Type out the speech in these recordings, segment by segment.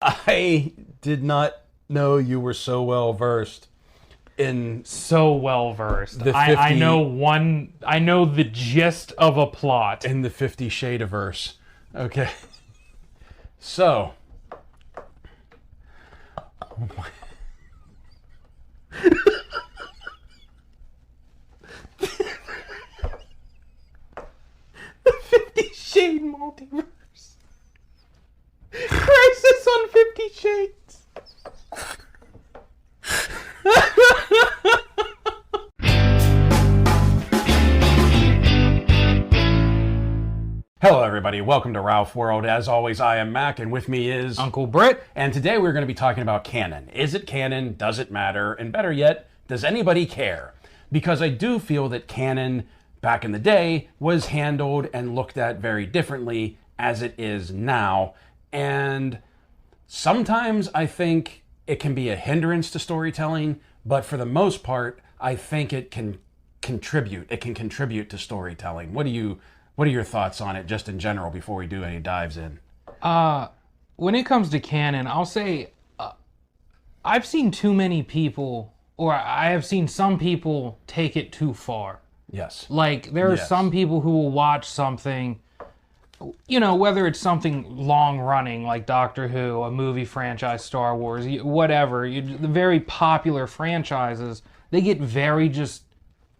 I did not know you were so well versed in So well versed. The I 50 know the gist of a plot. in the 50 Shade-averse. Okay. So. Oh my. The 50 Shade multiverse. Crisis on 50 Shades. Hello everybody, welcome to Ralph World. As always, I am Mac, and with me is Uncle Britt. And today we're going to be talking about canon. Is it canon? Does it matter? And better yet, does anybody care? Because I do feel that canon back in the day was handled and looked at very differently as it is now. And sometimes I think it can be a hindrance to storytelling, but for the most part, I think it can contribute. It can contribute to storytelling. What are your thoughts on it just in general before we do any dives in? When it comes to canon, I'll say I've seen too many people, or I have seen some people take it too far. Yes. Like, there are some people who will watch something, you know, whether it's something long running like Doctor Who, a movie franchise, Star Wars, whatever, the very popular franchises, they get very just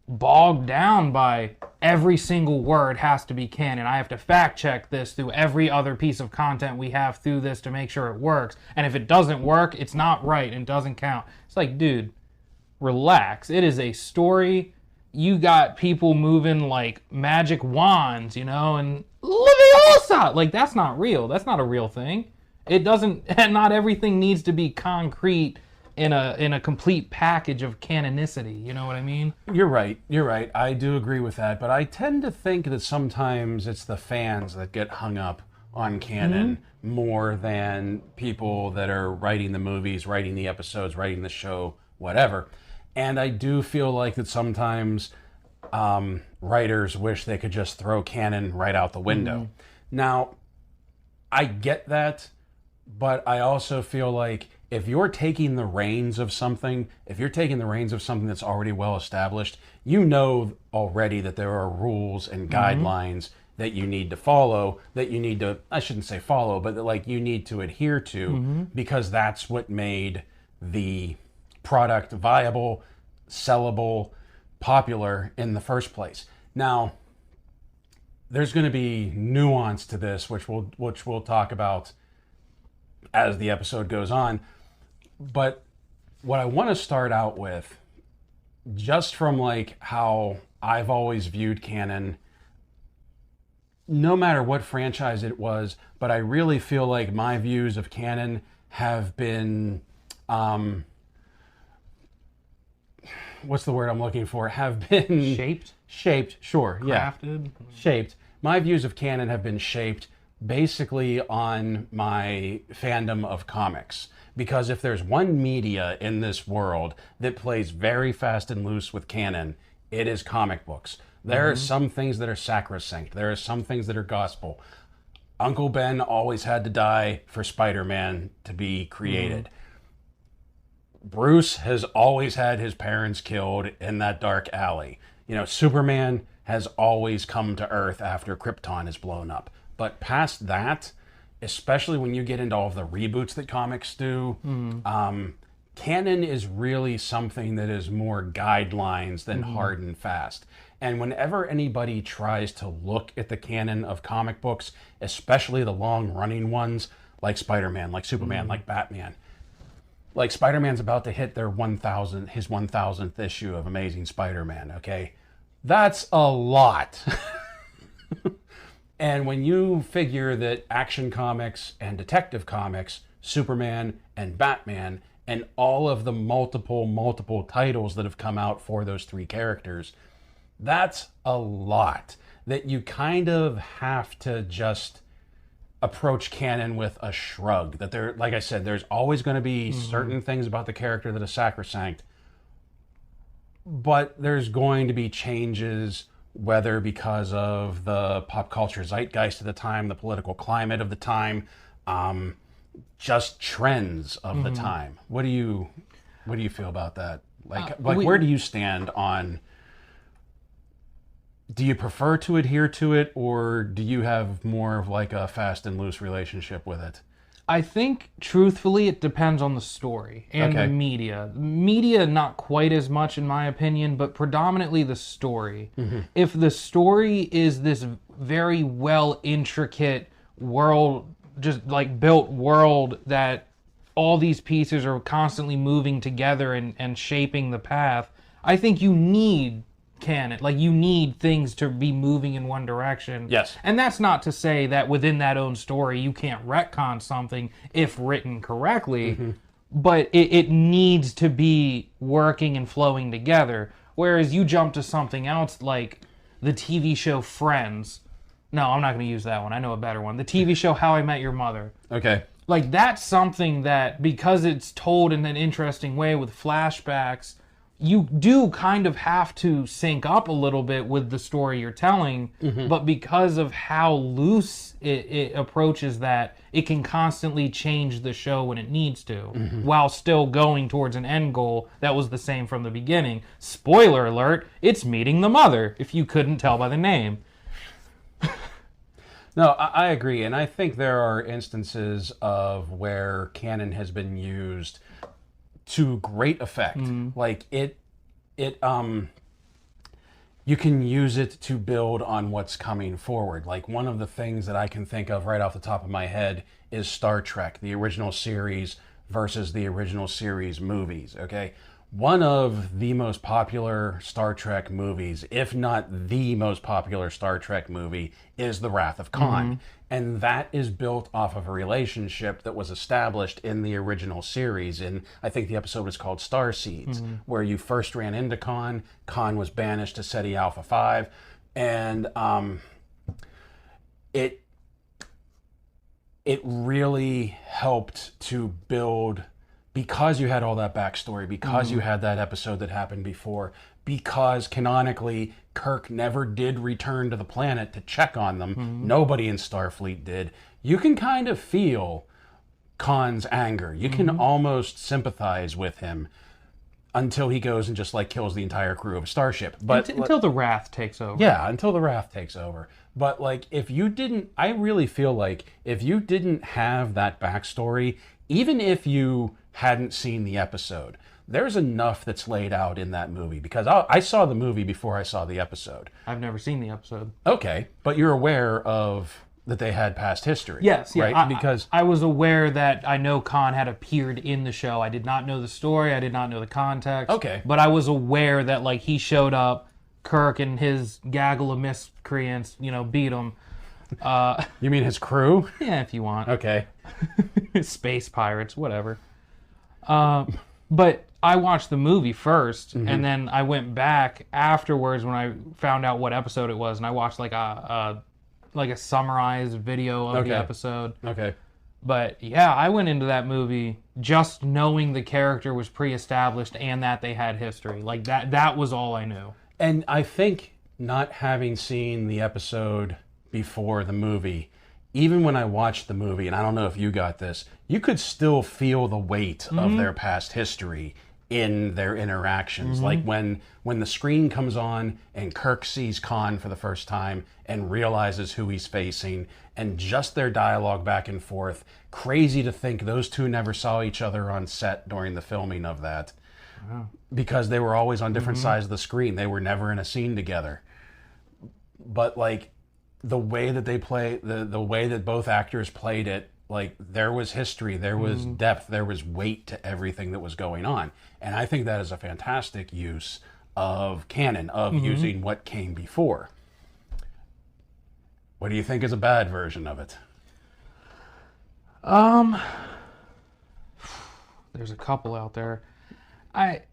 bogged down by every single word has to be canon. I have to fact check this through every other piece of content we have through this to make sure it works. And if it doesn't work, it's not right and doesn't count. It's like, dude, relax. It is a story. You got people moving like magic wands, you know, and Leviosa! Like, that's not real. That's not a real thing. It doesn't, and not everything needs to be concrete in a complete package of canonicity, you know what I mean? You're right. I do agree with that, but I tend to think that sometimes it's the fans that get hung up on canon more than people that are writing the movies, writing the episodes, writing the show, whatever. And I do feel like that sometimes writers wish they could just throw canon right out the window. Now, I get that, but I also feel like if you're taking the reins of something, that's already well established, you know already that there are rules and guidelines that you need to follow, I shouldn't say follow, but that, like, you need to adhere to, because that's what made the product viable, sellable, popular in the first place. Now, there's going to be nuance to this, which we'll talk about as the episode goes on. But what I want to start out with, just from like how I've always viewed canon, no matter what franchise it was, but I really feel like my views of canon have been, what's the word I'm looking for? Have been shaped, sure, Crafted. yeah, shaped. My views of canon have been shaped basically on my fandom of comics. Because if there's one media in this world that plays very fast and loose with canon, it is comic books. There are some things that are sacrosanct. There are some things that are gospel. Uncle Ben always had to die for Spider-Man to be created. Bruce has always had his parents killed in that dark alley. You know, Superman has always come to Earth after Krypton is blown up. But past that, especially when you get into all of the reboots that comics do, canon is really something that is more guidelines than hard and fast. And whenever anybody tries to look at the canon of comic books, especially the long-running ones, like Spider-Man, like Superman, like Batman, like Spider-Man's about to hit his 1000th issue of Amazing Spider-Man, okay? That's a lot. And when you figure that Action Comics and Detective Comics, Superman and Batman, and all of the multiple titles that have come out for those three characters, that's a lot that you kind of have to just approach canon with a shrug. That there, like I said, there's always going to be certain things about the character that is sacrosanct, but there's going to be changes, whether because of the pop culture zeitgeist of the time, the political climate of the time, just trends of the time. What do you feel about that? Where do you stand on? Do you prefer to adhere to it, or do you have more of like a fast and loose relationship with it? I think, truthfully, it depends on the story and the media. Media, not quite as much, in my opinion, but predominantly the story. If the story is this very well intricate world, just like built world that all these pieces are constantly moving together and shaping the path, I think you need canon. Like, you need things to be moving in one direction. Yes. And that's not to say that within that own story you can't retcon something if written correctly, but it needs to be working and flowing together. Whereas you jump to something else like the TV show Friends. No, I'm not going to use that one. I know a better one. The TV show How I Met Your Mother. Okay. Like, that's something that, because it's told in an interesting way with flashbacks, you do kind of have to sync up a little bit with the story you're telling, but because of how loose it approaches that, it can constantly change the show when it needs to, while still going towards an end goal that was the same from the beginning. Spoiler alert, it's meeting the mother, if you couldn't tell by the name. No, I agree, and I think there are instances of where canon has been used to great effect. Like you can use it to build on what's coming forward. Like, one of the things that I can think of right off the top of my head is Star Trek, the original series versus the original series movies, okay? One of the most popular Star Trek movies, if not the most popular Star Trek movie, is The Wrath of Khan. And that is built off of a relationship that was established in the original series. And I think the episode was called Starseeds, where you first ran into Khan. Khan was banished to SETI Alpha 5. And it really helped to build, because you had all that backstory, because you had that episode that happened before, because canonically Kirk never did return to the planet to check on them. Nobody in Starfleet did. You can kind of feel Khan's anger. You can almost sympathize with him until he goes and just like kills the entire crew of a starship. But until the Wrath takes over. Yeah, until the Wrath takes over. But like, if you didn't, I really feel like if you didn't have that backstory, even if you hadn't seen the episode, there's enough that's laid out in that movie, because I saw the movie before I saw the episode. I've never seen the episode. Okay, but you're aware of that they had past history. Yes, yeah. Right? Because I was aware that I know Khan had appeared in the show. I did not know the story. I did not know the context. Okay. But I was aware that, like, he showed up, Kirk and his gaggle of miscreants, beat him. You mean his crew? Yeah, if you want. Okay. Space pirates, whatever. But I watched the movie first, and then I went back afterwards when I found out what episode it was, and I watched like a summarized video of the episode. Okay. But yeah, I went into that movie just knowing the character was pre-established and that they had history. Like, that was all I knew. And I think, not having seen the episode before the movie, even when I watched the movie, and I don't know if you got this, you could still feel the weight of their past history in their interactions. Like when the screen comes on and Kirk sees Khan for the first time and realizes who he's facing, and just their dialogue back and forth. Crazy to think those two never saw each other on set during the filming of that. Wow. Because they were always on different sides of the screen. They were never in a scene together. But like, the way that they play, the way that both actors played it, like, there was history, there was depth, there was weight to everything that was going on. And I think that is a fantastic use of canon, of using what came before. What do you think is a bad version of it? There's a couple out there. I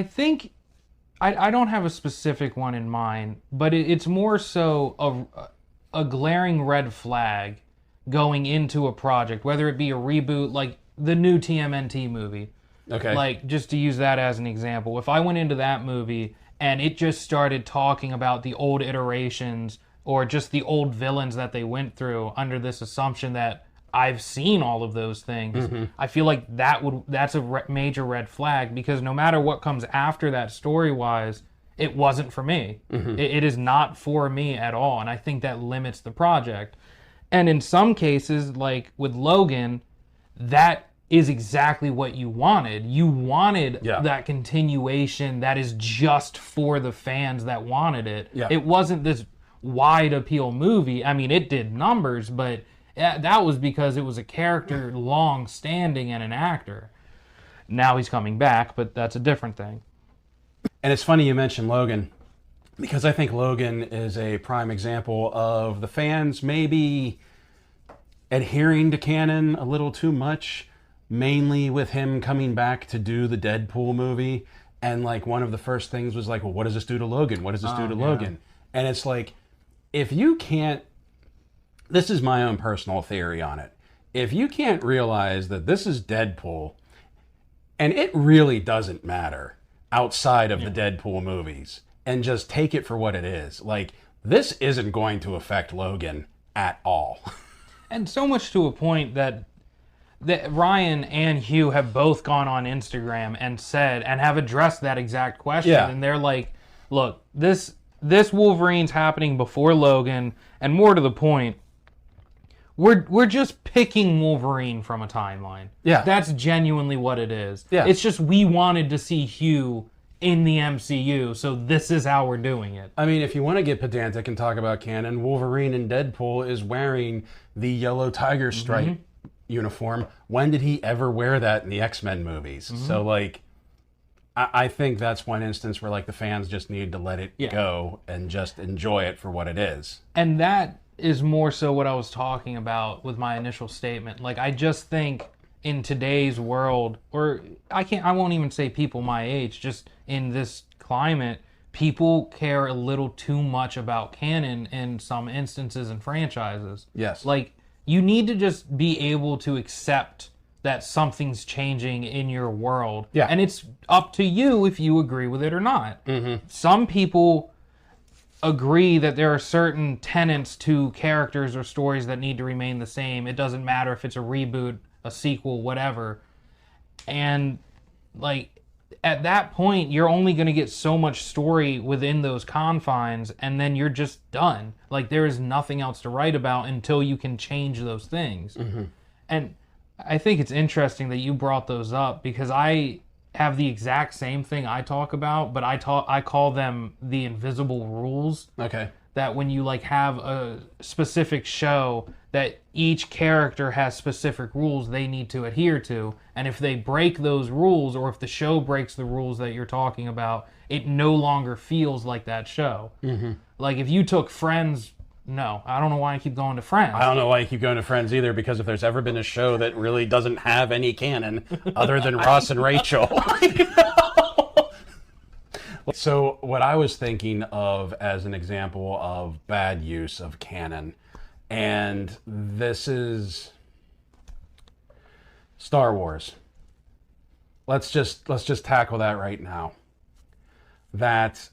think I don't have a specific one in mind, but it's more so a glaring red flag going into a project, whether it be a reboot, like the new TMNT movie. Okay. Like, just to use that as an example, if I went into that movie and it just started talking about the old iterations or just the old villains that they went through under this assumption that I've seen all of those things. I feel like that's a major red flag, because no matter what comes after that story-wise, it wasn't for me. It is not for me at all, and I think that limits the project. And in some cases, like with Logan, that is exactly what you wanted. You wanted that continuation that is just for the fans that wanted it. Yeah. It wasn't this wide appeal movie. I mean, it did numbers, but that was because it was a character long standing and an actor. Now he's coming back, but that's a different thing. And it's funny you mentioned Logan, because I think Logan is a prime example of the fans maybe adhering to canon a little too much, mainly with him coming back to do the Deadpool movie. And like one of the first things was like, well, what does this do to Logan? What does this do to Logan? And it's like, if you can't, this is my own personal theory on it. If you can't realize that this is Deadpool, and it really doesn't matter outside of the Deadpool movies, and just take it for what it is, like, this isn't going to affect Logan at all. And so much to a point that Ryan and Hugh have both gone on Instagram and said, and have addressed that exact question. Yeah. And they're like, look, this Wolverine's happening before Logan, and more to the point, we're just picking Wolverine from a timeline. Yeah. That's genuinely what it is. Yeah. It's just we wanted to see Hugh in the MCU, so this is how we're doing it. I mean, if you want to get pedantic and talk about canon, Wolverine in Deadpool is wearing the yellow tiger stripe uniform. When did he ever wear that in the X-Men movies? So, like, I think that's one instance where, like, the fans just need to let it go and just enjoy it for what it is. And that is more so what I was talking about with my initial statement. Like, I just think in today's world, or I won't even say people my age, just in this climate, people care a little too much about canon in some instances and franchises. Yes. Like, you need to just be able to accept that something's changing in your world. Yeah. And it's up to you if you agree with it or not. Some people agree that there are certain tenets to characters or stories that need to remain the same. It doesn't matter if it's a reboot, a sequel, whatever. And, like, at that point, you're only going to get so much story within those confines, and then you're just done. Like, there is nothing else to write about until you can change those things. And I think it's interesting that you brought those up, because I have the exact same thing I talk about, but I call them the invisible rules. Okay. That when you, like, have a specific show, that each character has specific rules they need to adhere to, and if they break those rules, or if the show breaks the rules that you're talking about, it no longer feels like that show. Like, if you took Friends, no, I don't know why I keep going to Friends. I don't know why you keep going to Friends either, because if there's ever been a show that really doesn't have any canon other than Ross and Rachel. So what I was thinking of as an example of bad use of canon, and this is Star Wars. Let's just tackle that right now. That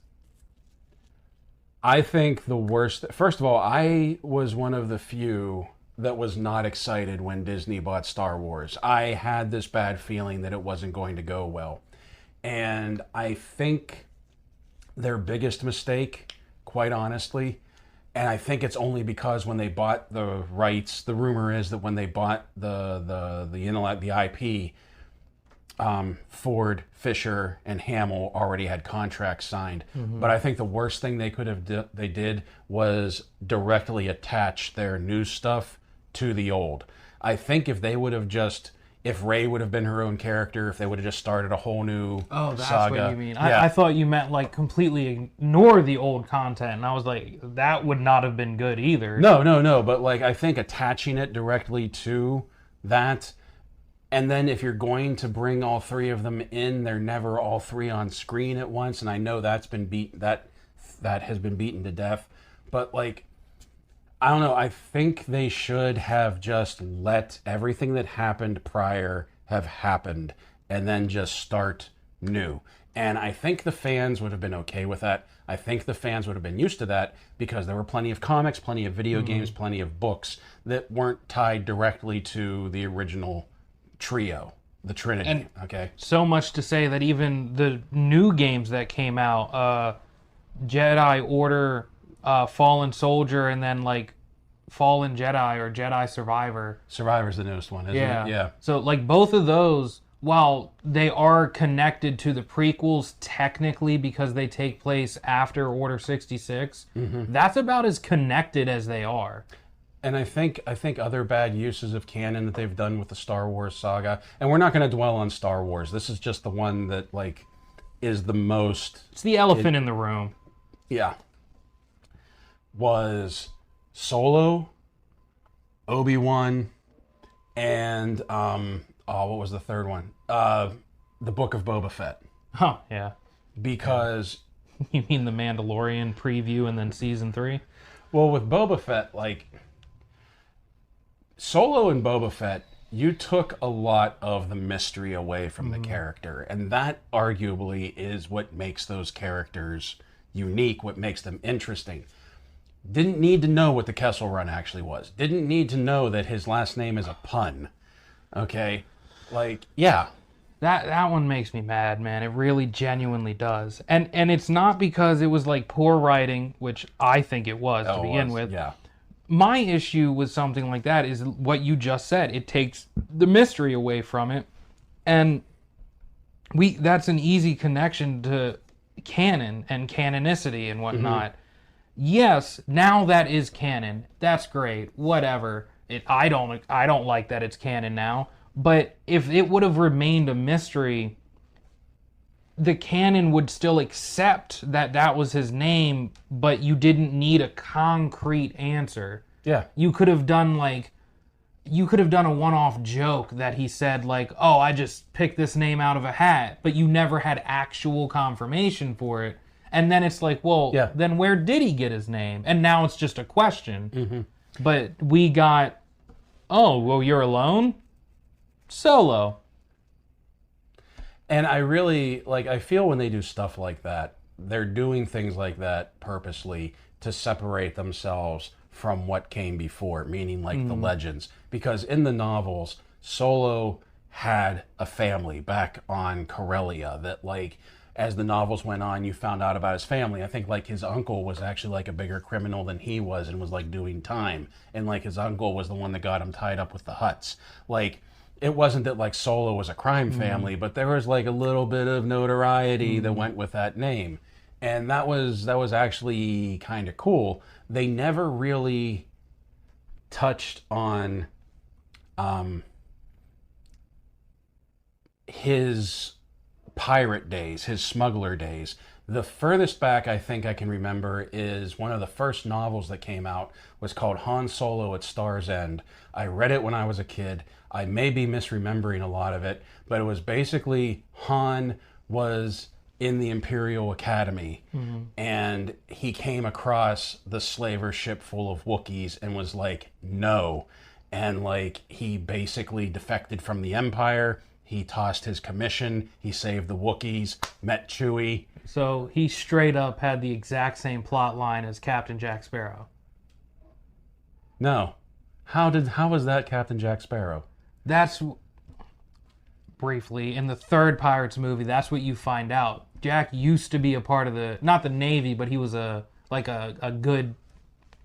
I think the worst... First of all, I was one of the few that was not excited when Disney bought Star Wars. I had this bad feeling that it wasn't going to go well. And I think their biggest mistake, quite honestly, and I think it's only because when they bought the rights, the rumor is that when they bought the IP, Ford, Fisher, and Hamill already had contracts signed. But I think the worst thing they could have they did was directly attach their new stuff to the old. I think if they would have just, if Rey would have been her own character, if they would have just started a whole new that's saga. what you mean. Yeah. I thought you meant, like, completely ignore the old content, and I was like, that would not have been good either. No, but, like, I think attaching it directly to that. And then if you're going to bring all three of them in, they're never all three on screen at once. And I know that's been that has been beaten to death. But, like, I don't know. I think they should have just let everything that happened prior have happened and then just start new. And I think the fans would have been okay with that. I think the fans would have been used to that because there were plenty of comics, plenty of video games, plenty of books that weren't tied directly to the original trio, the Trinity. And okay. So much to say that even the new games that came out, Jedi Order, Fallen Soldier, and then like Fallen Jedi or Jedi Survivor. Survivor's the newest one, isn't it? Yeah. So like both of those, while they are connected to the prequels technically because they take place after Order 66, that's about as connected as they are. And I think other bad uses of canon that they've done with the Star Wars saga, and we're not going to dwell on Star Wars. This is just the one that like is the most. It's the elephant in the room. Yeah. Was Solo, Obi-Wan, and what was the third one? The Book of Boba Fett. Oh, yeah. Because You mean the Mandalorian preview and then season 3? well, with Boba Fett, like Solo and Boba Fett, you took a lot of the mystery away from the character, and that arguably is what makes those characters unique, what makes them interesting. Didn't need to know what the Kessel Run actually was. Didn't need to know that his last name is a pun. Okay? Like, yeah. That one makes me mad, man. It really genuinely does. And it's not because it was like poor writing, which I think it was to begin with. Yeah. My issue with something like that is what you just said. It takes the mystery away from it. And that's an easy connection to canon and canonicity and whatnot. Yes, now that is canon. That's great. Whatever. I don't like that it's canon now. But if it would have remained a mystery, the canon would still accept that that was his name, but you didn't need a concrete answer. Yeah. You could have done a one-off joke that he said like, "Oh, I just picked this name out of a hat," but you never had actual confirmation for it. And then it's like, well, then where did he get his name? And now it's just a question. But we got, oh, well, you're alone? Solo. And I really, like, I feel when they do stuff like that, they're doing things like that purposely to separate themselves from what came before, meaning like the legends. Because in the novels, Solo had a family back on Corellia that, like, as the novels went on, you found out about his family. I think like his uncle was actually like a bigger criminal than he was and was like doing time. And like his uncle was the one that got him tied up with the Hutts. Like, it wasn't that like Solo was a crime family, but there was like a little bit of notoriety that went with that name. And that was actually kind of cool. They never really touched on his pirate days, his smuggler days. The furthest back I think I can remember is one of the first novels that came out was called Han Solo at Star's End. I read it when I was a kid. I may be misremembering a lot of it, but it was basically Han was in the Imperial Academy and he came across the slaver ship full of Wookiees and was like, no. And like he basically defected from the Empire. He tossed his commission. He saved the Wookiees, met Chewie. So he straight up had the exact same plot line as Captain Jack Sparrow. No. How was that Captain Jack Sparrow? That's briefly in the third Pirates movie. That's what you find out. Jack used to be a part of not the Navy, but he was a good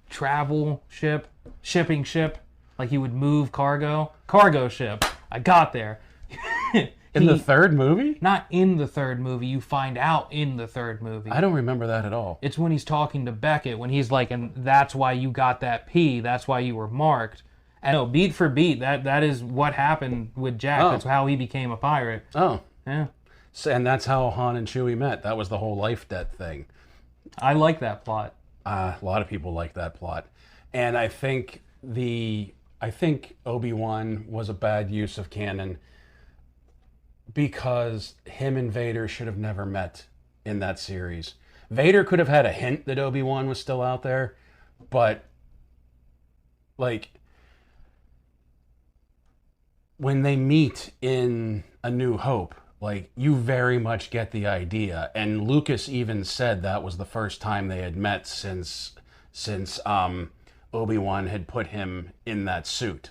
shipping ship. Like he would move cargo ship. I got there. In the third movie? Not in the third movie. You find out in the third movie. I don't remember that at all. It's when he's talking to Beckett, when he's like, and that's why you got that P. That's why you were marked. And no, beat for beat, that is what happened with Jack. Oh. That's how he became a pirate. Oh. Yeah. So, and that's how Han and Chewie met. That was the whole life debt thing. I like that plot. A lot of people like that plot. And I think Obi-Wan was a bad use of canon because him and Vader should have never met in that series. Vader could have had a hint that Obi-Wan was still out there, but like when they meet in A New Hope, Like, you very much get the idea. And Lucas even said that was the first time they had met since Obi-Wan had put him in that suit.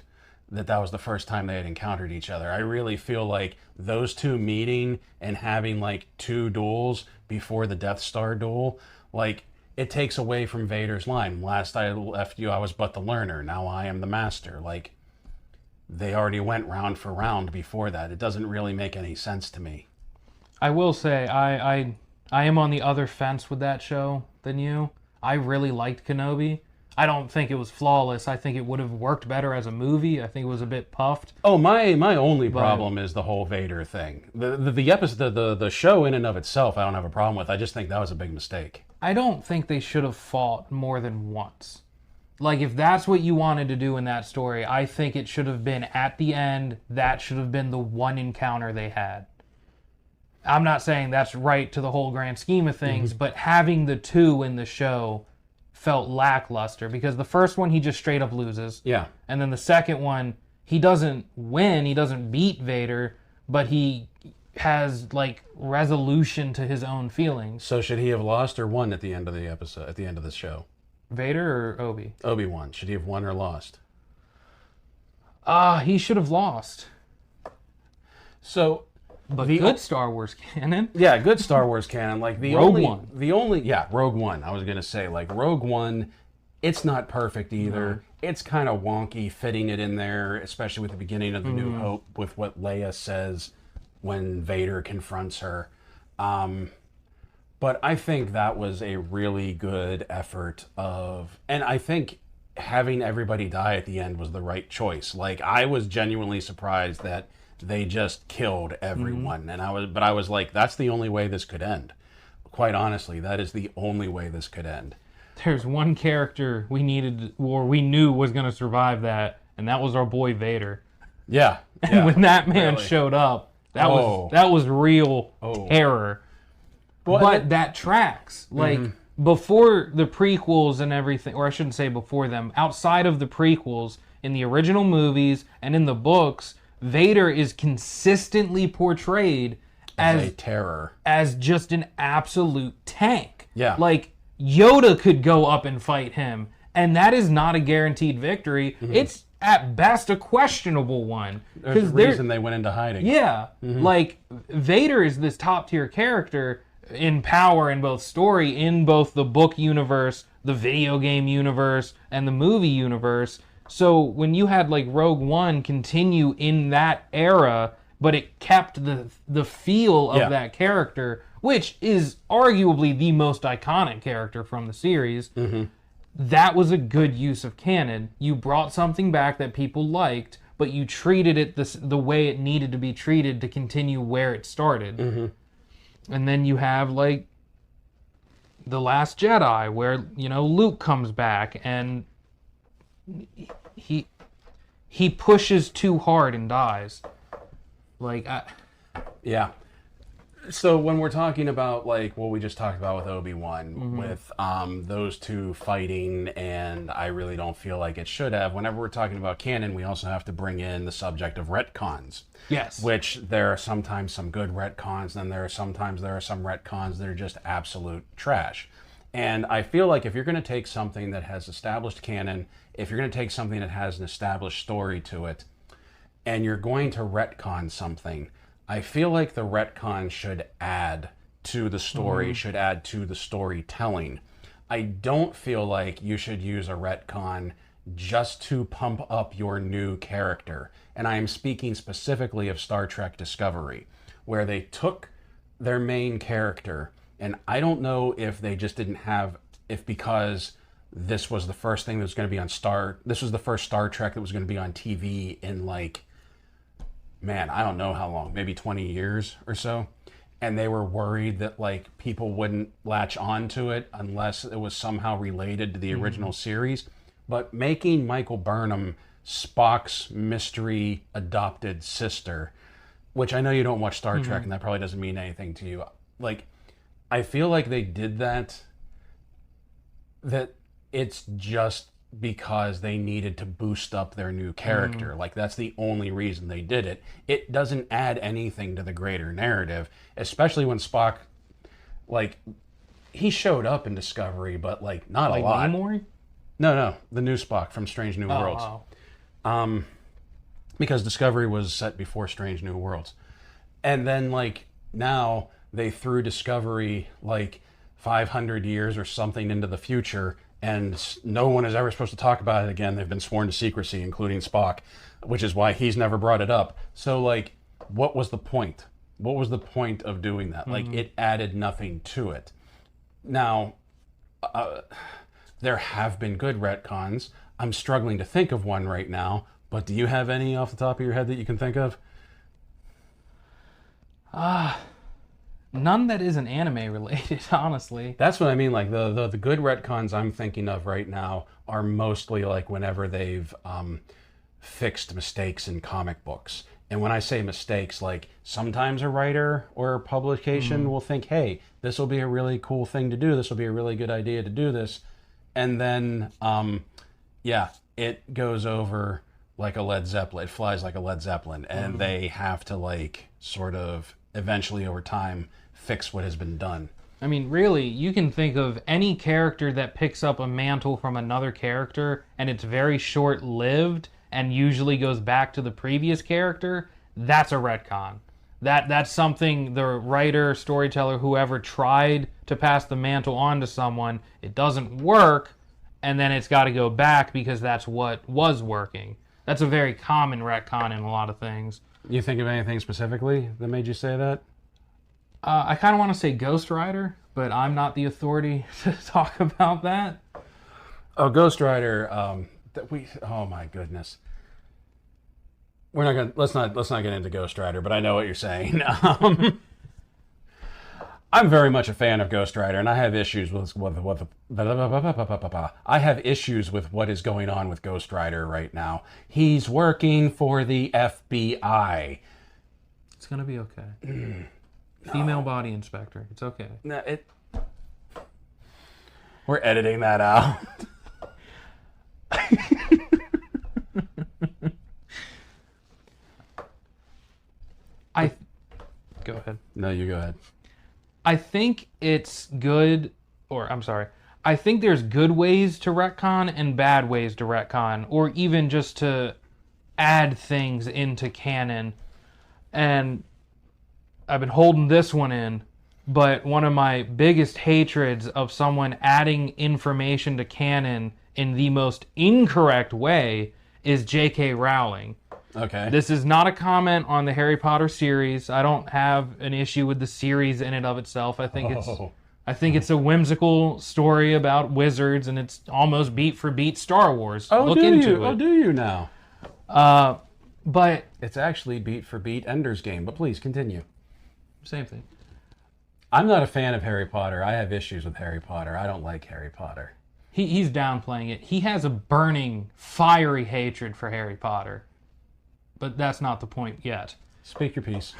That was the first time they had encountered each other. I really feel like those two meeting and having like 2 duels before the Death Star duel, like, it takes away from Vader's line, "Last I left you, I was but the learner. Now I am the master." Like, they already went round for round before that. It doesn't really make any sense to me. I will say, I am on the other fence with that show than you. I really liked Kenobi. I don't think it was flawless. I think it would have worked better as a movie. I think it was a bit puffed. Oh, my only problem is the whole Vader thing. The episode, the show in and of itself, I don't have a problem with. I just think that was a big mistake. I don't think they should have fought more than once. Like, if that's what you wanted to do in that story, I think it should have been at the end, that should have been the one encounter they had. I'm not saying that's right to the whole grand scheme of things, but having the 2 in the show felt lackluster, because the first one he just straight up loses. Yeah. And then the second one, he doesn't win, he doesn't beat Vader, but he has like resolution to his own feelings. So should he have lost or won at the end of the episode, at the end of the show? Vader or Obi? Obi-Wan. Should he have won or lost? He should have lost. So, but good Star Wars canon. Yeah, good Star Wars canon. Like Rogue One. Rogue One. I was gonna say, like, Rogue One, it's not perfect either. No. It's kind of wonky fitting it in there, especially with the beginning of the New Hope, with what Leia says when Vader confronts her. But I think that was a really good effort and I think having everybody die at the end was the right choice. Like, I was genuinely surprised that they just killed everyone. And I was like, that's the only way this could end. Quite honestly, that is the only way this could end. There's one character we needed, or we knew was going to survive that, and that was our boy Vader. Yeah. And when that man showed up, that was real terror. Well, but that tracks. Like, before the prequels and everything, or I shouldn't say before them, outside of the prequels, in the original movies and in the books, Vader is consistently portrayed as a terror, as just an absolute tank. Yeah. Like, Yoda could go up and fight him, and that is not a guaranteed victory. It's at best a questionable one. There's a reason they went into hiding. Yeah. Like, Vader is this top tier character in power in both story, in both the book universe, the video game universe, and the movie universe. So when you had like Rogue One continue in that era, but it kept the feel of that character, which is arguably the most iconic character from the series, that was a good use of canon. You brought something back that people liked, but you treated it the way it needed to be treated to continue where it started. And then you have, like, The Last Jedi, where, you know, Luke comes back, and he pushes too hard and dies. Like, yeah. So when we're talking about, like, what we just talked about with Obi-Wan, with those two fighting, and I really don't feel like it should have, whenever we're talking about canon, we also have to bring in the subject of retcons. Yes. Which there are sometimes some good retcons, and there are some retcons that are just absolute trash. And I feel like if you're going to take something that has established canon, if you're going to take something that has an established story to it, and you're going to retcon something, I feel like the retcon should add to the story, should add to the storytelling. I don't feel like you should use a retcon just to pump up your new character. And I am speaking specifically of Star Trek Discovery, where they took their main character, and I don't know if they just didn't have, if because this was the first thing that was going to be on this was the first Star Trek that was going to be on TV in, like, man, I don't know how long, maybe 20 years or so. And they were worried that, like, people wouldn't latch on to it unless it was somehow related to the original series. But making Michael Burnham Spock's mystery adopted sister, which I know you don't watch Star Trek, and that probably doesn't mean anything to you. Like, I feel like they did that it's just because they needed to boost up their new character. Like, that's the only reason they did it. It doesn't add anything to the greater narrative, especially when Spock, like, he showed up in Discovery, but, like, not a lot. Nimoy? No, the new Spock from Strange New Worlds. Because Discovery was set before Strange New Worlds. And then, like, now they threw Discovery, like, 500 years or something into the future, and no one is ever supposed to talk about it again. They've been sworn to secrecy, including Spock, which is why he's never brought it up. So, like, what was the point? What was the point of doing that? Like, it added nothing to it. Now, there have been good retcons. I'm struggling to think of one right now, but do you have any off the top of your head that you can think of? None that isn't anime related, honestly. That's what I mean. Like, the good retcons I'm thinking of right now are mostly like whenever they've fixed mistakes in comic books. And when I say mistakes, like, sometimes a writer or a publication will think, hey, this will be a really cool thing to do. This will be a really good idea to do this. And then, it goes over like a Led Zeppelin. It flies like a Led Zeppelin. And they have to, like, sort of eventually over time fix what has been done. I mean, really, you can think of any character that picks up a mantle from another character and it's very short-lived and usually goes back to the previous character. That's a retcon. That's something the writer, storyteller, whoever tried to pass the mantle on to someone, it doesn't work, and then it's got to go back because that's what was working. That's a very common retcon in a lot of things. You think of anything specifically that made you say that? I kind of want to say Ghost Rider, but I'm not the authority to talk about that. Oh, Ghost Rider. Oh my goodness. We're not gonna. Let's not get into Ghost Rider. But I know what you're saying. I'm very much a fan of Ghost Rider, and I have issues with I have issues with what is going on with Ghost Rider right now. He's working for the FBI. It's gonna be okay. Female body inspector. It's okay. No, we're editing that out. Go ahead. No, you go ahead. I think it's good, I think there's good ways to retcon and bad ways to retcon, or even just to add things into canon. And I've been holding this one in, but one of my biggest hatreds of someone adding information to canon in the most incorrect way is J.K. Rowling. Okay. This is not a comment on the Harry Potter series. I don't have an issue with the series in and of itself. I think it's a whimsical story about wizards, and it's almost beat for beat Star Wars. Look into it. Oh, do you now? But it's actually beat for beat Ender's Game. But please continue. Same thing. I'm not a fan of Harry Potter. I have issues with Harry Potter. I don't like Harry Potter. He's downplaying it. He has a burning, fiery hatred for Harry Potter. But that's not the point yet. Speak your piece.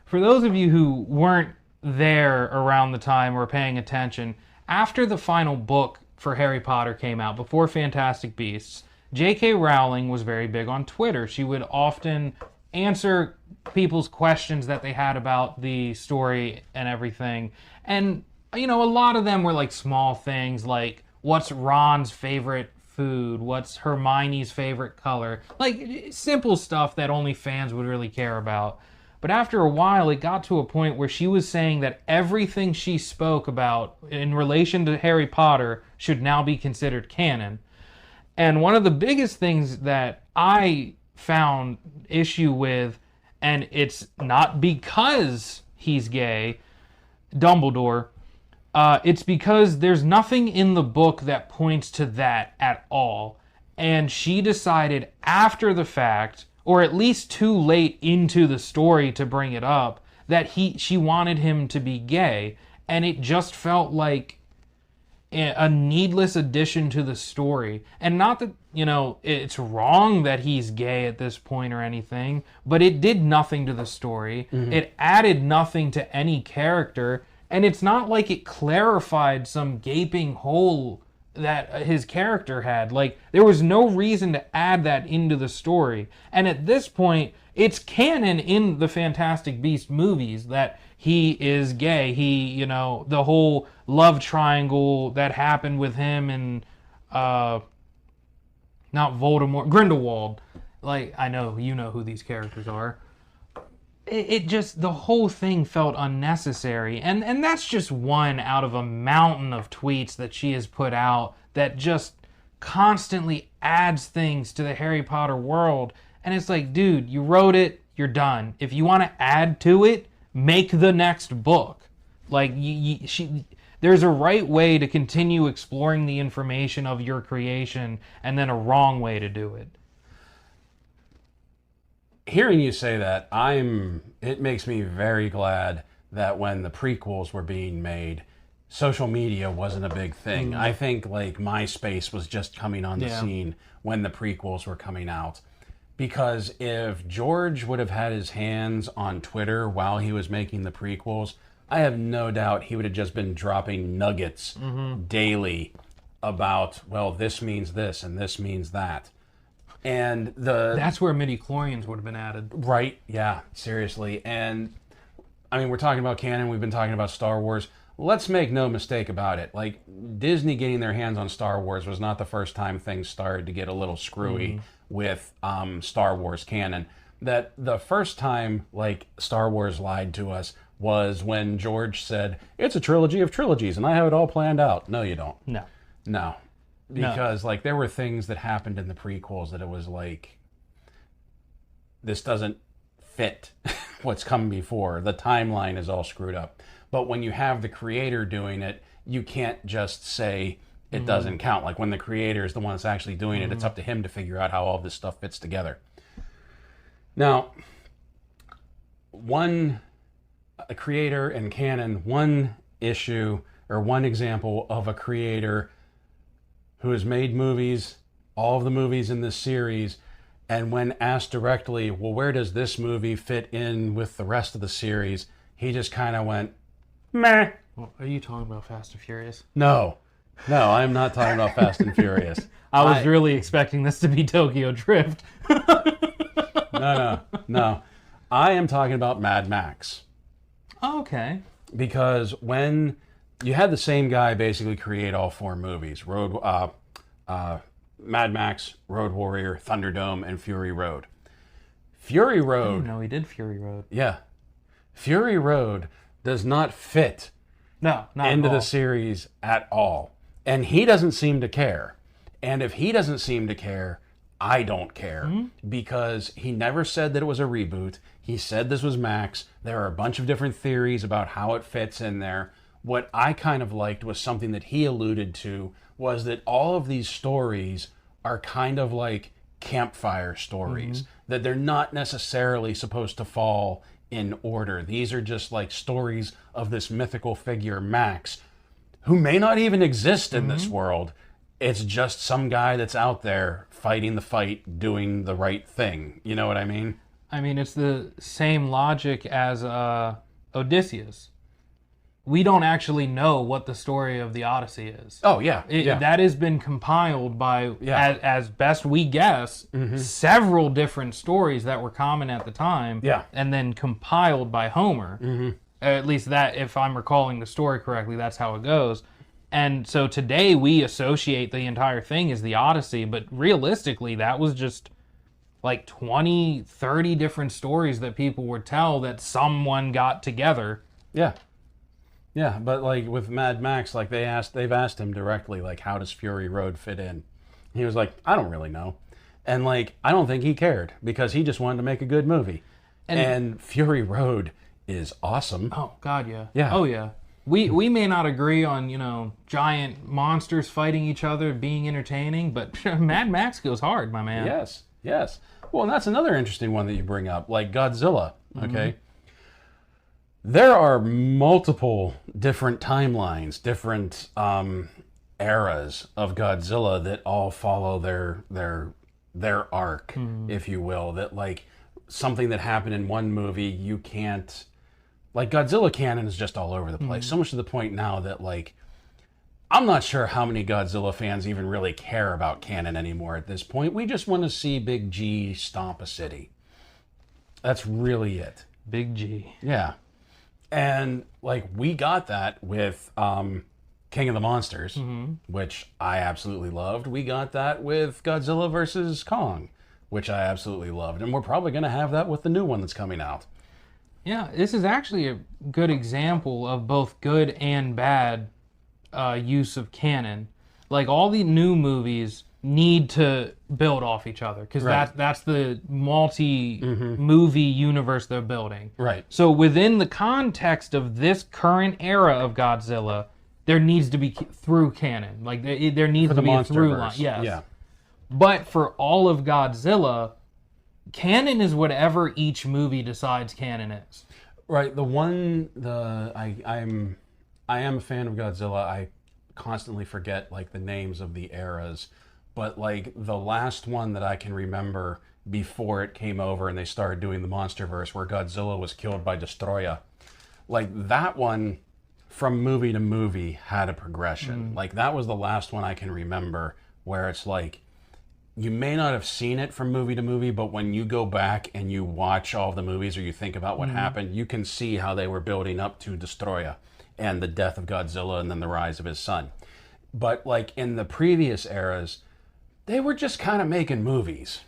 For those of you who weren't there around the time or paying attention, after the final book for Harry Potter came out, before Fantastic Beasts, J.K. Rowling was very big on Twitter. She would often answer people's questions that they had about the story and everything. And, a lot of them were like small things like, what's Ron's favorite food? What's Hermione's favorite color? Like, simple stuff that only fans would really care about. But after a while, it got to a point where she was saying that everything she spoke about in relation to Harry Potter should now be considered canon. And one of the biggest things that I found issue with, and it's not because he's gay, Dumbledore, it's because there's nothing in the book that points to that at all. And she decided after the fact, or at least too late into the story to bring it up, that she wanted him to be gay. And it just felt like a needless addition to the story. And not that, it's wrong that he's gay at this point or anything, but it did nothing to the story. Mm-hmm. It added nothing to any character. And it's not like it clarified some gaping hole that his character had. Like, there was no reason to add that into the story. And at this point, it's canon in the Fantastic Beasts movies that he is gay. He, the whole love triangle that happened with him and, not Voldemort, Grindelwald. Like, I know, you know who these characters are. It just, the whole thing felt unnecessary. And that's just one out of a mountain of tweets that she has put out that just constantly adds things to the Harry Potter world. And it's like, dude, you wrote it, you're done. If you want to add to it, make the next book. Like, there's a right way to continue exploring the information of your creation and then a wrong way to do it. Hearing you say that, it makes me very glad that when the prequels were being made, social media wasn't a big thing. I think like MySpace was just coming on the scene when the prequels were coming out. Because if George would have had his hands on Twitter while he was making the prequels, I have no doubt he would have just been dropping nuggets daily about, well, this means this and this means that. And that's where midi-chlorians would have been added. Right, yeah, seriously. And, I mean, we're talking about canon, we've been talking about Star Wars. Let's make no mistake about it. Like, Disney getting their hands on Star Wars was not the first time things started to get a little screwy with Star Wars canon. That the first time, like, Star Wars lied to us was when George said, it's a trilogy of trilogies, and I have it all planned out. No, you don't. No. Because, like, there were things that happened in the prequels that it was like, this doesn't fit what's come before. The timeline is all screwed up. But when you have the creator doing it, you can't just say it doesn't count. Like, when the creator is the one that's actually doing it, it's up to him to figure out how all this stuff fits together. Now, a creator in canon, one issue or one example of a creator who has made movies, all of the movies in this series, and when asked directly, well, where does this movie fit in with the rest of the series, he just kind of went, meh. Well, are you talking about Fast and Furious? No, I'm not talking about Fast and Furious. I was really expecting this to be Tokyo Drift. No. I am talking about Mad Max. Oh, okay. Because when you had the same guy basically create all four movies, Mad Max, Road Warrior, Thunderdome, and Fury Road. Fury Road... I didn't know he did Fury Road. Yeah. Fury Road does not fit into the series at all. And he doesn't seem to care. And if he doesn't seem to care, I don't care. Because he never said that it was a reboot. He said this was Max. There are a bunch of different theories about how it fits in there. What I kind of liked was something that he alluded to, was that all of these stories are kind of like campfire stories. That they're not necessarily supposed to fall in order. These are just like stories of this mythical figure, Max, who may not even exist in this world. It's just some guy that's out there fighting the fight, doing the right thing. You know what I mean? I mean, it's the same logic as Odysseus. We don't actually know what the story of the Odyssey is. Oh, yeah. That has been compiled by, as best we guess, several different stories that were common at the time, and then compiled by Homer. At least that, if I'm recalling the story correctly, that's how it goes. And so today we associate the entire thing as the Odyssey, but realistically that was just like 20, 30 different stories that people would tell that someone got together. Yeah, but like with Mad Max, like they've asked him directly, like, how does Fury Road fit in? He was like, I don't really know. And like, I don't think he cared, because he just wanted to make a good movie. And Fury Road is awesome. Oh, God, yeah. Oh, yeah. We may not agree on, giant monsters fighting each other being entertaining, but Mad Max goes hard, my man. Yes. Well, and that's another interesting one that you bring up, like Godzilla, okay? There are multiple different timelines, different eras of Godzilla that all follow their arc, if you will. That, like, something that happened in one movie, you can't... Like, Godzilla canon is just all over the place. So much to the point now that, like, I'm not sure how many Godzilla fans even really care about canon anymore at this point. We just want to see Big G stomp a city. That's really it. Big G. Yeah. And, like, we got that with King of the Monsters, which I absolutely loved. We got that with Godzilla versus Kong, which I absolutely loved. And we're probably going to have that with the new one that's coming out. Yeah, this is actually a good example of both good and bad use of canon. Like, all the new movies need to build off each other because that's the multi-movie universe they're building. Right. So within the context of this current era of Godzilla, there needs to be through canon. Like, there needs to be a through line. Yes. Yeah. But for all of Godzilla, canon is whatever each movie decides canon is. Right. I am a fan of Godzilla. I constantly forget, like, the names of the eras. But, like, the last one that I can remember before it came over and they started doing the MonsterVerse, where Godzilla was killed by Destroya, like, that one, from movie to movie, had a progression. Like, that was the last one I can remember where it's like, you may not have seen it from movie to movie, but when you go back and you watch all the movies or you think about what happened, you can see how they were building up to Destroya and the death of Godzilla and then the rise of his son. But, like, in the previous eras, they were just kind of making movies.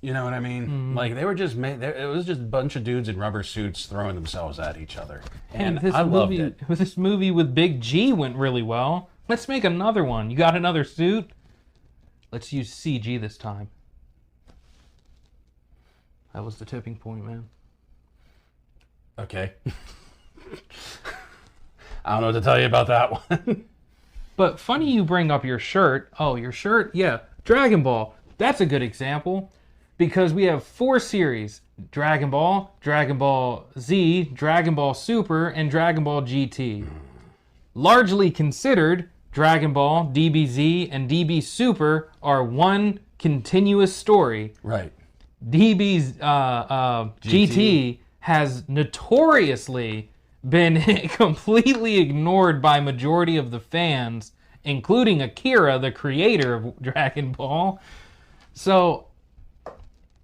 You know what I mean? Like, they were just it was just a bunch of dudes in rubber suits throwing themselves at each other. And I loved it. This movie with Big G went really well. Let's make another one. You got another suit? Let's use CG this time. That was the tipping point, man. Okay. I don't know what to tell you about that one. But funny you bring up your shirt. Oh, your shirt? Yeah. Dragon Ball. That's a good example. Because we have 4 series. Dragon Ball Z, Dragon Ball Super, and Dragon Ball GT. Largely considered, Dragon Ball, DBZ, and DB Super are one continuous story. Right. DB's GT has notoriously been completely ignored by majority of the fans, including Akira, the creator of Dragon Ball. So,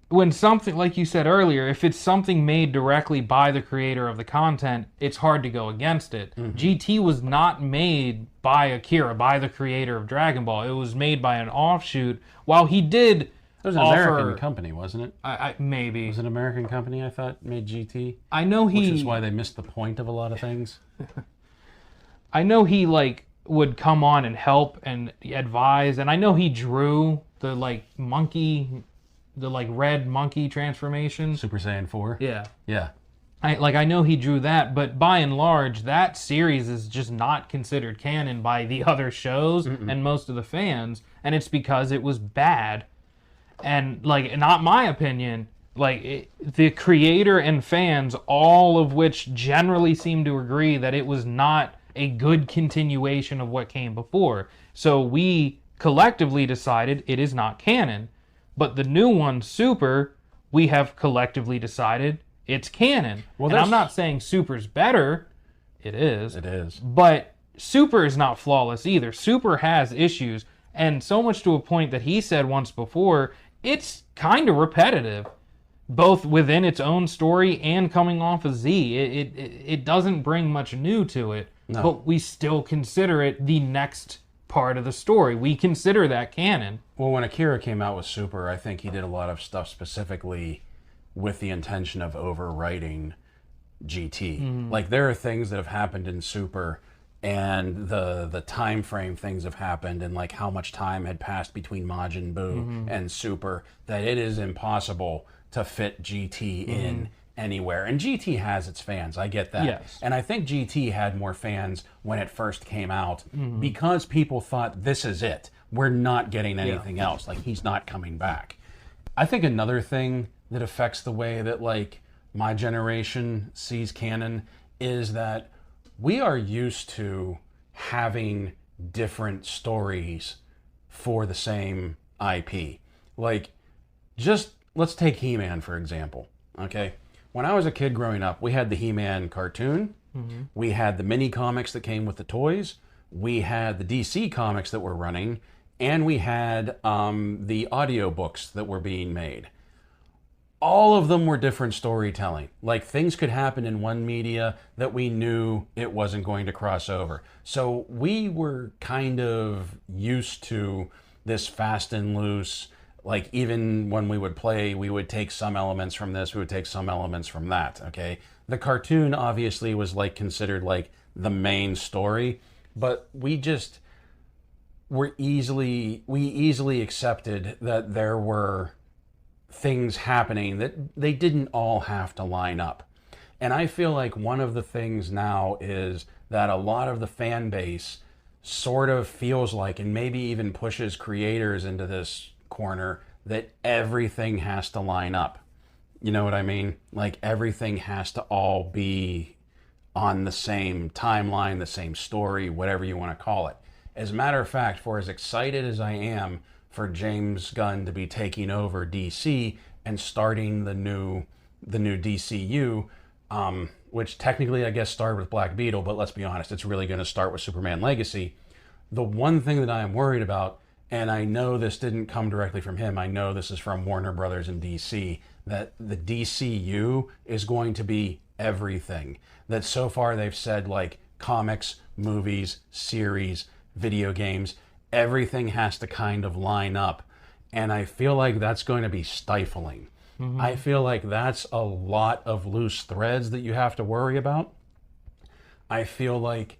when something, like you said earlier, if it's something made directly by the creator of the content, it's hard to go against it. GT was not made by Akira, by the creator of Dragon Ball. It was made by an offshoot. While he did It was an American company, wasn't it? Maybe. It was an American company, I thought, made GT. I know Which is why they missed the point of a lot of things. I know he, like, would come on and help and advise, and I know he drew the, like, monkey, the, like, red monkey transformation. Super Saiyan 4? Yeah. Yeah. I know he drew that, but by and large, that series is just not considered canon by the other shows and most of the fans, and it's because it was bad. And, like, not my opinion, like, the creator and fans, all of which generally seem to agree that it was not a good continuation of what came before. So we collectively decided it is not canon. But the new one, Super, we have collectively decided it's canon. Well, and I'm not saying Super's better. It is. It is. But Super is not flawless either. Super has issues. And so much to a point that he said once before, it's kind of repetitive. Both within its own story and coming off of Z. It doesn't bring much new to it. No. But we still consider it the next part of the story. We consider that canon. Well, when Akira came out with Super, I think he did a lot of stuff specifically with the intention of overwriting GT. Like, there are things that have happened in Super, and the time frame things have happened, and, like, how much time had passed between Majin Buu and Super, that it is impossible to fit GT in anywhere. And GT has its fans, I get that. Yes. And I think GT had more fans when it first came out because people thought, this is it. We're not getting anything else. Like, he's not coming back. I think another thing that affects the way that, like, my generation sees canon is that we are used to having different stories for the same IP. Like, just let's take He-Man, for example, okay? When I was a kid growing up, we had the He-Man cartoon, we had the mini comics that came with the toys, we had the DC comics that were running, and we had the audiobooks that were being made. All of them were different storytelling. Like, things could happen in one media that we knew it wasn't going to cross over. So we were kind of used to this fast and loose, like, even when we would play, we would take some elements from this, we would take some elements from that, okay? The cartoon obviously was like considered like the main story, but we easily accepted that there were things happening that they didn't all have to line up. And I feel like one of the things now is that a lot of the fan base sort of feels like, and maybe even pushes creators into this corner, that everything has to line up. You know what I mean? Like, everything has to all be on the same timeline, the same story, whatever you want to call it. As a matter of fact, for as excited as I am for James Gunn to be taking over DC and starting the new DCU, which technically I guess started with Black Beetle, but let's be honest, it's really going to start with Superman Legacy. The one thing that I am worried about, and I know this didn't come directly from him, I know this is from Warner Brothers and DC, that the DCU is going to be everything. That so far they've said, like, comics, movies, series, video games, everything has to kind of line up. And I feel like that's going to be stifling. Mm-hmm. I feel like that's a lot of loose threads that you have to worry about. I feel like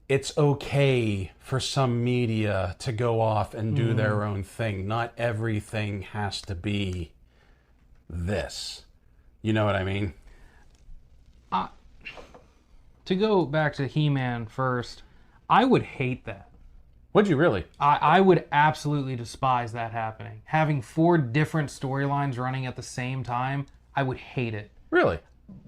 it's okay for some media to go off and do their own thing. Not everything has to be this. You know what I mean? To go back to He-Man first, I would hate that. Would you really? I would absolutely despise that happening. Having 4 different storylines running at the same time, I would hate it. Really?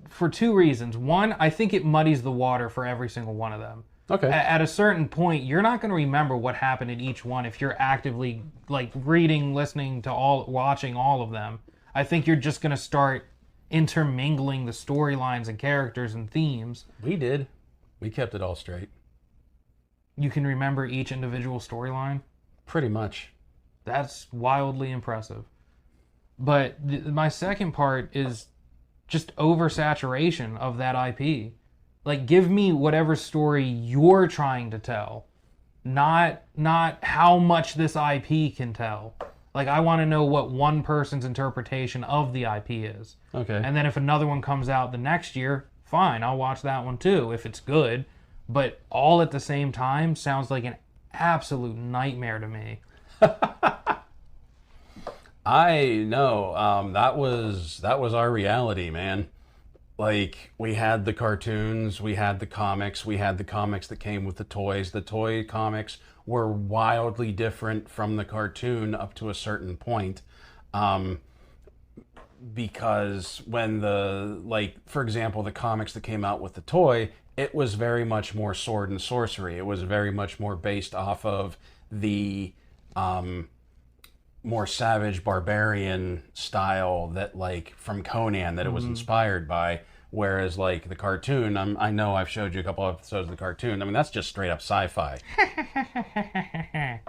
For 2 reasons. One, I think it muddies the water for every single one of them. Okay. At a certain point, you're not going to remember what happened in each one if you're actively, like, reading, listening to watching all of them. I think you're just going to start intermingling the storylines and characters and themes. We did. We kept it all straight. You can remember each individual storyline? Pretty much. That's wildly impressive. But my second part is just oversaturation of that IP. Like, give me whatever story you're trying to tell, not how much this IP can tell. Like, I want to know what one person's interpretation of the IP is. Okay. And then if another one comes out the next year, fine, I'll watch that one too, if it's good. But all at the same time sounds like an absolute nightmare to me. I know. That was our reality, man. Like, we had the cartoons, we had the comics that came with the toys. The toy comics were wildly different from the cartoon up to a certain point. Because when for example, the comics that came out with the toy, it was very much more sword and sorcery. It was very much more based off of the more savage barbarian style that, like, from Conan that it was inspired by. Whereas, like, the cartoon, I know I've showed you a couple episodes of the cartoon. I mean, that's just straight up sci-fi.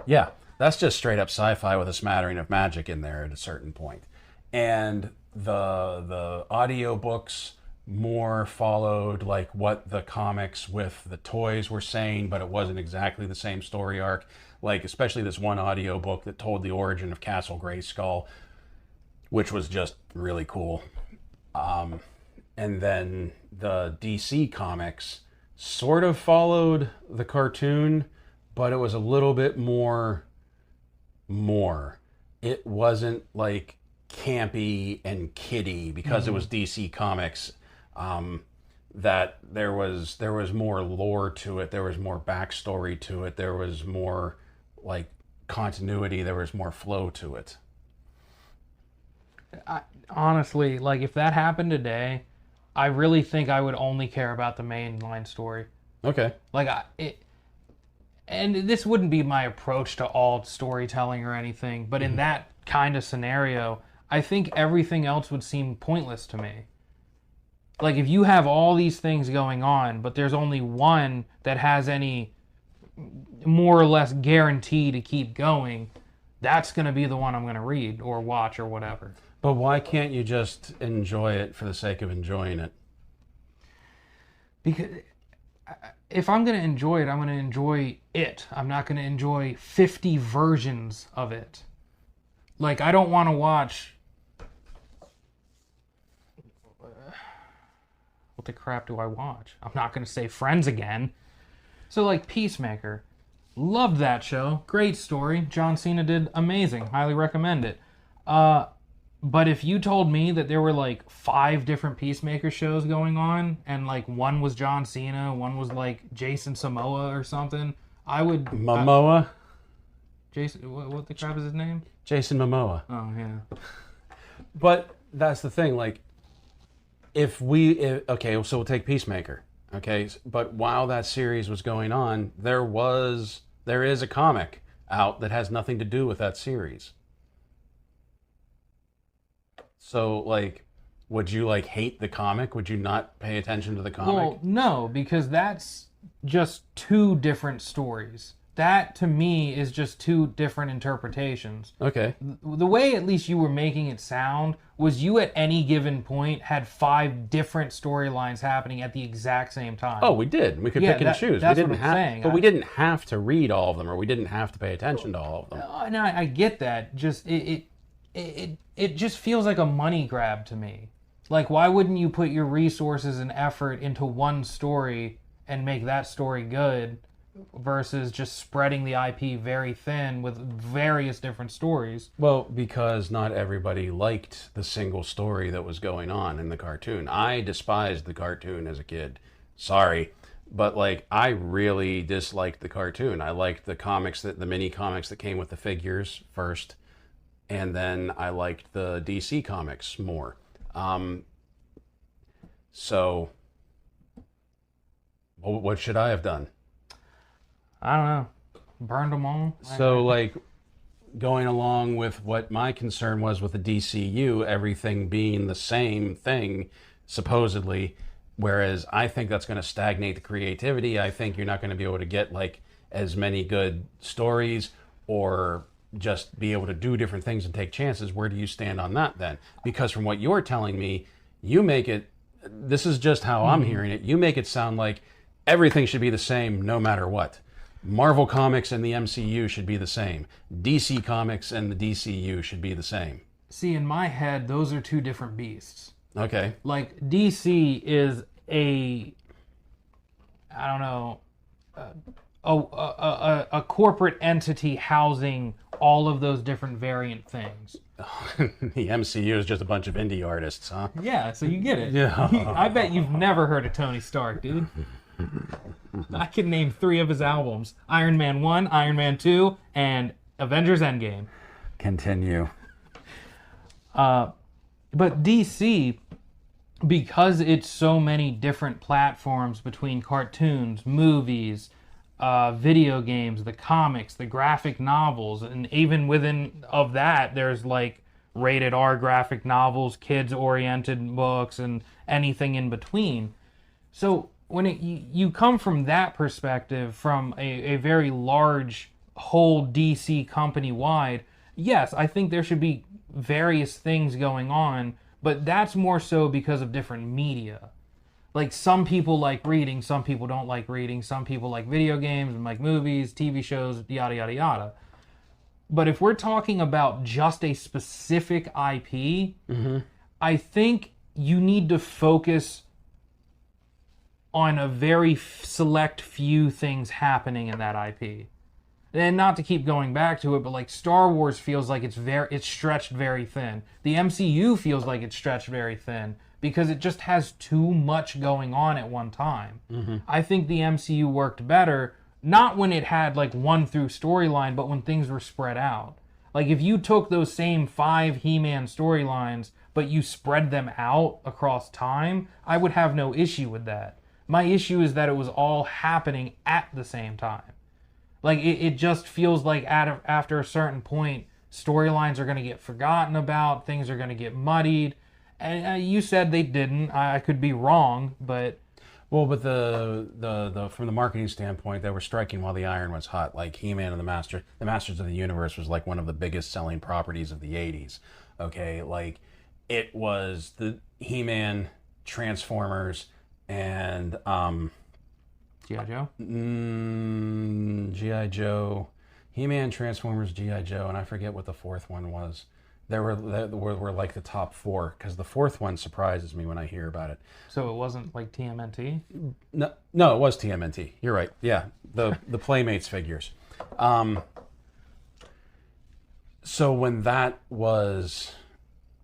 Yeah, that's just straight up sci-fi with a smattering of magic in there at a certain point. And the audiobooks more followed, like, what the comics with the toys were saying, but it wasn't exactly the same story arc. Like, especially this one audiobook that told the origin of Castle Grayskull, which was just really cool. And then the DC comics sort of followed the cartoon, but it was a little bit more. It wasn't, like, campy and kiddie because it was DC Comics. That there was more lore to it, there was more backstory to it, there was more, like, continuity, there was more flow to it. Honestly, like, if that happened today, I really think I would only care about the mainline story. Okay. Like, and this wouldn't be my approach to all storytelling or anything, but in that kind of scenario, I think everything else would seem pointless to me. Like, if you have all these things going on, but there's only one that has any more or less guarantee to keep going, that's going to be the one I'm going to read or watch or whatever. But why can't you just enjoy it for the sake of enjoying it? Because if I'm going to enjoy it, I'm going to enjoy it. I'm not going to enjoy 50 versions of it. Like, I don't want to watch... What the crap do I watch? I'm not going to say Friends again. So, like, Peacemaker. Loved that show. Great story. John Cena did amazing. Highly recommend it. But if you told me that there were like 5 different Peacemaker shows going on, and like one was John Cena, one was like Jason Momoa or something, I would... Momoa? Jason, what the crap is his name? Jason Momoa. Oh, yeah. But that's the thing, like, okay, so we'll take Peacemaker, okay? But while that series was going on, there is a comic out that has nothing to do with that series. So, like, would you, like, hate the comic? Would you not pay attention to the comic? Well, no, because that's just 2 different stories. That, to me, is just 2 different interpretations. Okay. The way, at least, you were making it sound was you, at any given point, had 5 different storylines happening at the exact same time. Oh, we did. We could pick and choose. That's we didn't what I'm saying. But we didn't have to read all of them, or we didn't have to pay attention to all of them. And I get that. Just it just feels like a money grab to me. Like, why wouldn't you put your resources and effort into one story and make that story good versus just spreading the IP very thin with various different stories? Well, because not everybody liked the single story that was going on in the cartoon. I despised the cartoon as a kid. Sorry. But, like, I really disliked the cartoon. I liked the mini comics that came with the figures first. And then I liked the DC comics more. So, what should I have done? I don't know. Burned them all? So, like, going along with what my concern was with the DCU, everything being the same thing, supposedly, whereas I think that's going to stagnate the creativity. I think you're not going to be able to get, like, as many good stories or just be able to do different things and take chances. Where do you stand on that then? Because from what you're telling me, you make it, this is just how I'm hearing it, you make it sound like everything should be the same no matter what. Marvel Comics and the MCU should be the same. DC Comics and the DCU should be the same. See, in my head, those are 2 different beasts. Okay. Like, DC is a corporate entity housing all of those different variant things. The MCU is just a bunch of indie artists, huh? Yeah, so you get it. Yeah. I bet you've never heard of Tony Stark, dude. I can name 3 of his albums. Iron Man 1, Iron Man 2, and Avengers Endgame. Continue. But DC, because it's so many different platforms between cartoons, movies, video games, the comics, the graphic novels, and even within of that, there's like rated R graphic novels, kids-oriented books, and anything in between. So when you come from that perspective, from a very large whole DC company-wide, yes, I think there should be various things going on, but that's more so because of different media. Like, some people like reading, some people don't like reading, some people like video games and like movies, TV shows, yada, yada, yada. But if we're talking about just a specific IP, I think you need to focus on a very select few things happening in that IP. And not to keep going back to it, but like Star Wars feels like it's stretched very thin. The MCU feels like it's stretched very thin because it just has too much going on at one time. I think the MCU worked better, not when it had like one through storyline, but when things were spread out. Like, if you took those same 5 He-Man storylines, but you spread them out across time, I would have no issue with that. My issue is that it was all happening at the same time. Like, it just feels like after a certain point, storylines are going to get forgotten about, things are going to get muddied. And you said they didn't. I could be wrong, but... Well, but the from the marketing standpoint, they were striking while the iron was hot. Like He-Man and the Masters of the Universe was like one of the biggest selling properties of the '80s. Okay, like it was the He-Man, Transformers, and G.I. Joe. G.I. Joe, He-Man, Transformers, G.I. Joe, and I forget what the fourth one was. There were like the top four, because the fourth one surprises me when I hear about it. So it wasn't like TMNT? No, it was TMNT. You're right. Yeah, the Playmates figures. So when that was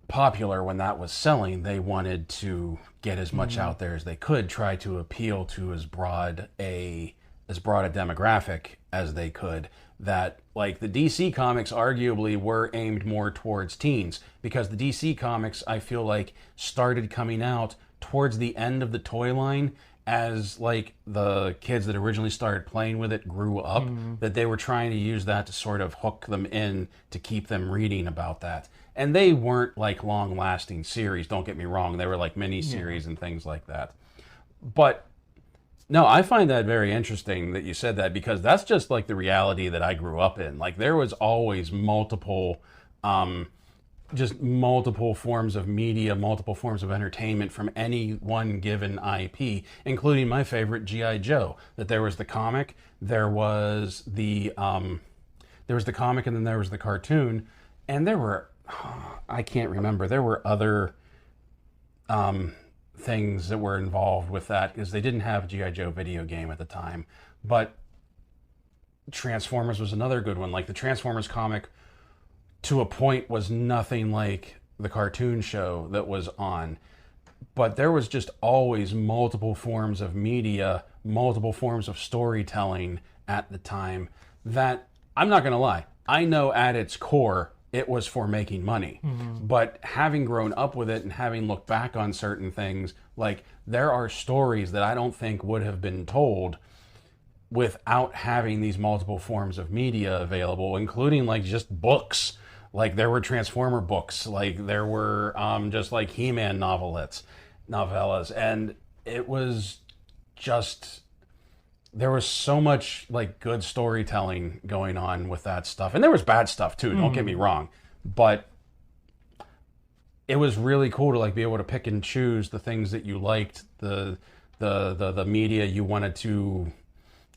popular, when that was selling, they wanted to get as much out there as they could, try to appeal to as broad a demographic as they could. That, like, the DC comics arguably were aimed more towards teens, because the DC comics, I feel like, started coming out towards the end of the toy line as, like, the kids that originally started playing with it grew up, that they were trying to use that to sort of hook them in to keep them reading about that. And they weren't, like, long-lasting series, don't get me wrong. They were, like, mini-series and things like that. But no, I find that very interesting that you said that, because that's just like the reality that I grew up in. Like, there was always multiple forms of media, multiple forms of entertainment from any one given IP, including my favorite, G.I. Joe. That there was the comic, there was the comic, and then there was the cartoon, and there were, I can't remember, there were other things that were involved with that, because they didn't have a G.I. Joe video game at the time. But Transformers was another good one. Like, the Transformers comic, to a point, was nothing like the cartoon show that was on. But there was just always multiple forms of media, multiple forms of storytelling at the time that, I'm not going to lie, I know at its core it was for making money. But having grown up with it and having looked back on certain things, like, there are stories that I don't think would have been told without having these multiple forms of media available, including, like, just books. Like, there were Transformer books, like, there were just, like, He-Man novellas, and it was just, there was so much, like, good storytelling going on with that stuff. And there was bad stuff too, don't get me wrong. But it was really cool to, like, be able to pick and choose the things that you liked, the media you wanted to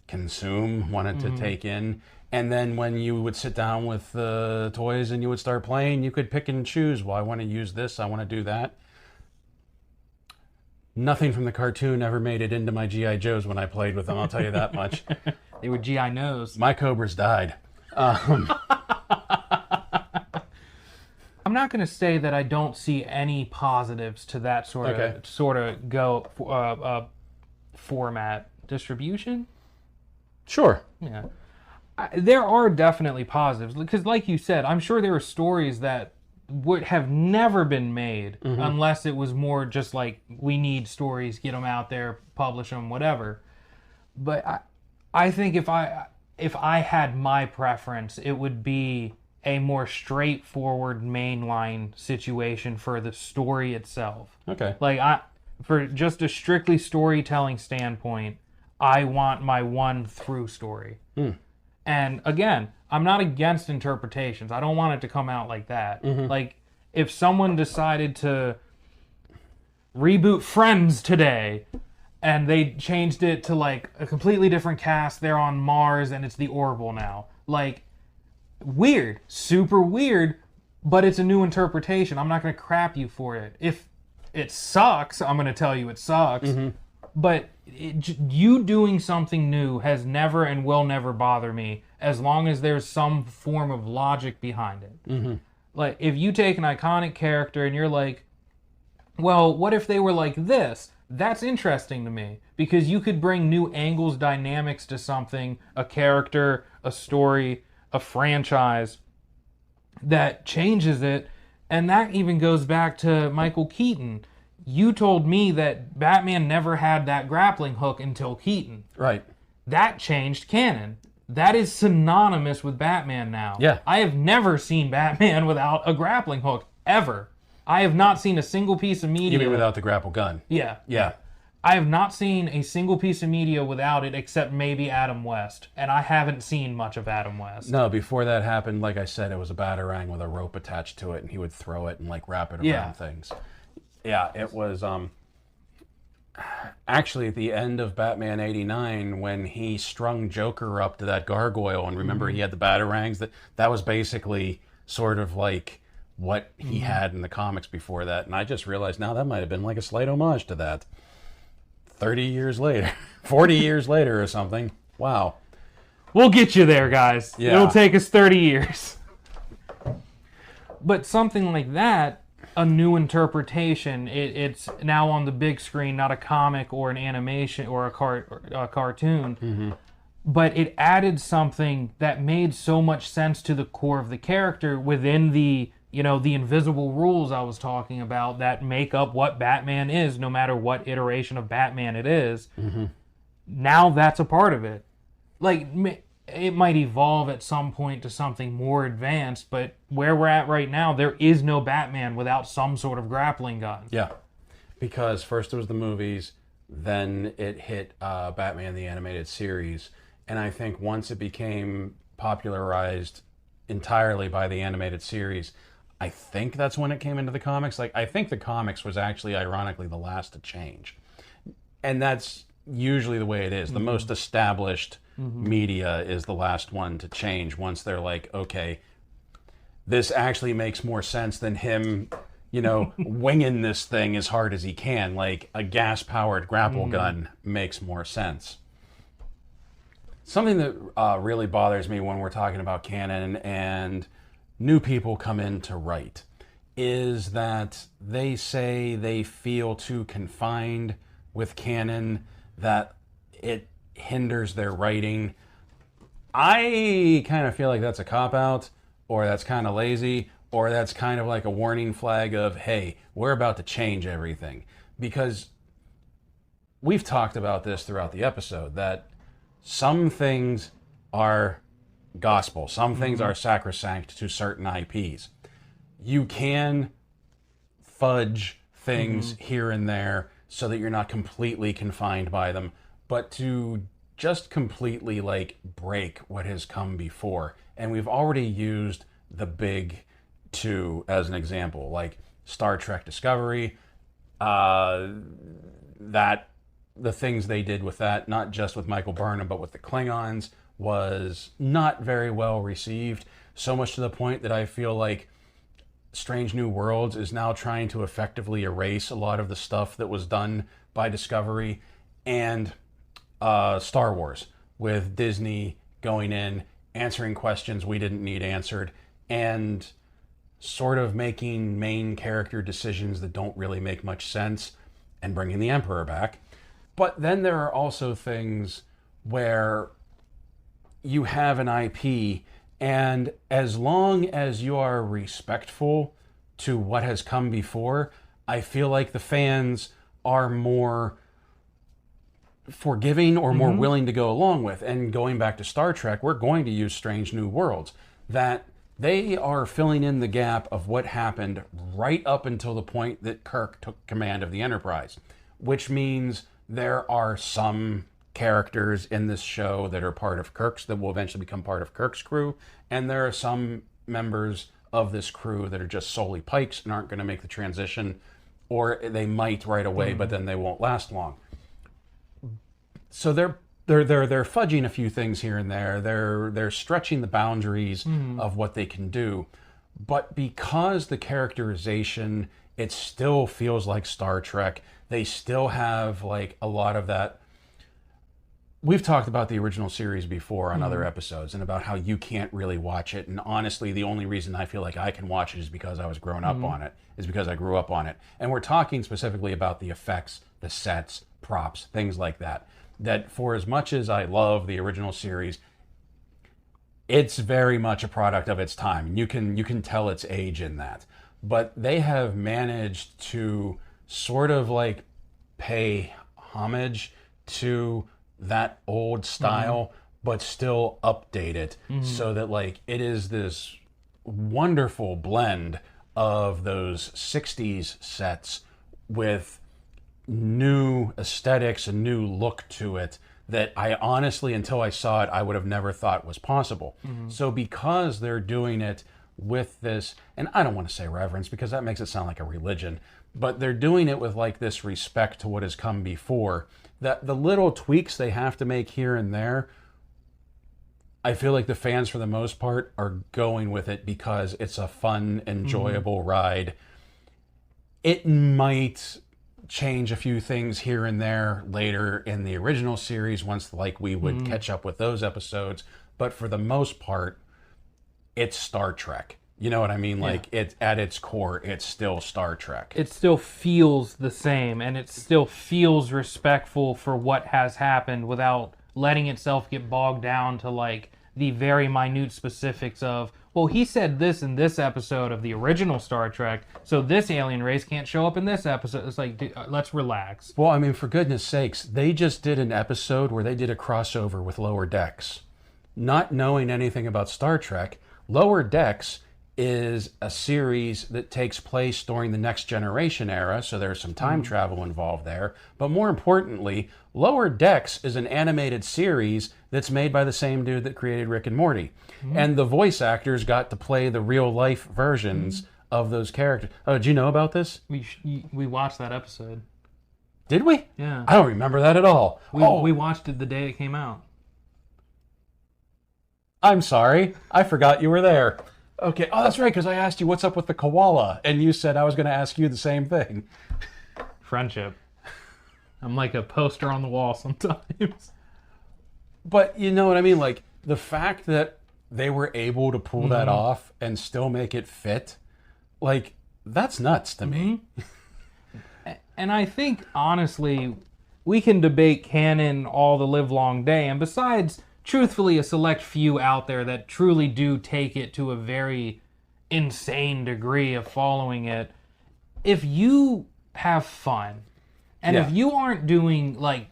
consume, wanted to take in. And then when you would sit down with the toys and you would start playing, you could pick and choose, well, I want to use this, I want to do that. Nothing from the cartoon ever made it into my G.I. Joes when I played with them, I'll tell you that much. They were G.I. No's. My Cobras died. I'm not going to say that I don't see any positives to that sort of format. Distribution? Sure. Yeah. There are definitely positives, because like you said, I'm sure there are stories that would have never been made unless it was more just like, we need stories, get them out there, publish them, whatever. But I think if I had my preference, it would be a more straightforward mainline situation for the story itself. Okay. Like, for just a strictly storytelling standpoint, I want my one through story. And again, I'm not against interpretations. I don't want it to come out like that. Like, if someone decided to reboot Friends today and they changed it to, like, a completely different cast, they're on Mars and it's the Orville now. Like, weird, super weird, but it's a new interpretation. I'm not going to crap you for it. If it sucks, I'm going to tell you it sucks. But you doing something new has never and will never bother me, as long as there's some form of logic behind it. Like, if you take an iconic character and you're like, well, what if they were like this? That's interesting to me, because you could bring new angles, dynamics to something, a character, a story, a franchise that changes it. And that even goes back to Michael Keaton. You told me that Batman never had that grappling hook until Keaton. Right. That changed canon. That is synonymous with Batman now. Yeah. I have never seen Batman without a grappling hook, ever. I have not seen a single piece of media. You mean without the grapple gun? Yeah. Yeah. I have not seen a single piece of media without it except maybe Adam West, and I haven't seen much of Adam West. No, before that happened, like I said, it was a batarang with a rope attached to it, and he would throw it and like wrap it around things. Yeah, it was actually at the end of Batman '89 when he strung Joker up to that gargoyle, and remember he had the batarangs. That was basically sort of like what he had in the comics before that, and I just realized now that might have been like a slight homage to that. 30 years later, 40 years later or something. Wow. We'll get you there, guys. Yeah. It'll take us 30 years. But something like that, a new interpretation, it's now on the big screen, not a comic or an animation or a cartoon. But it added something that made so much sense to the core of the character within the invisible rules I was talking about that make up what Batman is, no matter what iteration of Batman it is. Now that's a part of it. Like, it might evolve at some point to something more advanced, but where we're at right now, there is no Batman without some sort of grappling gun. Yeah, because first it was the movies, then it hit Batman the Animated Series, and I think once it became popularized entirely by the animated series, I think that's when it came into the comics. Like, I think the comics was actually, ironically, the last to change. And that's usually the way it is. The most established media is the last one to change once they're like, okay, this actually makes more sense than him, winging this thing as hard as he can. Like, a gas-powered grapple gun makes more sense. Something that really bothers me when we're talking about canon and new people come in to write is that they say they feel too confined with canon, that it hinders their writing. I kind of feel like that's a cop-out, or that's kind of lazy, or that's kind of like a warning flag of, hey, we're about to change everything. Because we've talked about this throughout the episode, that some things are gospel. Some things are sacrosanct to certain IPs. You can fudge things here and there so that you're not completely confined by them, but to just completely like break what has come before. And we've already used the big two as an example, like Star Trek Discovery, that the things they did with that, not just with Michael Burnham, but with the Klingons, was not very well received, so much to the point that I feel like Strange New Worlds is now trying to effectively erase a lot of the stuff that was done by Discovery and Star Wars, with Disney going in, answering questions we didn't need answered, and sort of making main character decisions that don't really make much sense, and bringing the Emperor back. But then there are also things where you have an IP, and as long as you are respectful to what has come before, I feel like the fans are more forgiving or more willing to go along with. And going back to Star Trek, we're going to use Strange New Worlds, that they are filling in the gap of what happened right up until the point that Kirk took command of the Enterprise, which means there are some characters in this show that are part of Kirk's, that will eventually become part of Kirk's crew, and there are some members of this crew that are just solely Pikes and aren't going to make the transition, or they might right away, but then they won't last long. So they're fudging a few things here and there. They're stretching the boundaries of what they can do, but because the characterization, it still feels like Star Trek. They still have like a lot of that. We've talked about the original series before on other episodes, and about how you can't really watch it. And honestly, the only reason I feel like I can watch it is because I was grown up on it, is because I grew up on it. And we're talking specifically about the effects, the sets, props, things like that. That for as much as I love the original series, it's very much a product of its time. You can tell its age in that. But they have managed to sort of like pay homage to that old style, but still update it so that like it is this wonderful blend of those 60s sets with new aesthetics, a new look to it that I honestly, until I saw it, I would have never thought was possible. So because they're doing it with this, and I don't want to say reverence because that makes it sound like a religion, but they're doing it with like this respect to what has come before, that the little tweaks they have to make here and there, I feel like the fans for the most part are going with it because it's a fun, enjoyable ride. It might change a few things here and there later in the original series once like we would catch up with those episodes, but for the most part it's Star Trek. You know what I mean? Like it's at its core, it's still Star Trek. It still feels the same, and it still feels respectful for what has happened without letting itself get bogged down to like the very minute specifics of, well, he said this in this episode of the original Star Trek, so this alien race can't show up in this episode. It's like, dude, let's relax. Well, I mean, for goodness sakes, they just did an episode where they did a crossover with Lower Decks. Not knowing anything about Star Trek, Lower Decks is a series that takes place during the Next Generation era, so there's some time travel involved there. But more importantly, Lower Decks is an animated series that's made by the same dude that created Rick and Morty. And the voice actors got to play the real-life versions of those characters. Oh, did you know about this? We watched that episode. Did we? Yeah. I don't remember that at all. We watched it the day it came out. I'm sorry. I forgot you were there. Okay. Oh, that's right, because I asked you what's up with the koala, and you said I was going to ask you the same thing. Friendship. I'm like a poster on the wall sometimes. But you know what I mean? Like, the fact that they were able to pull that off and still make it fit, like, that's nuts to me. And I think, honestly, we can debate canon all the livelong day, and besides, truthfully, a select few out there that truly do take it to a very insane degree of following it, if you have fun, and if you aren't doing, like,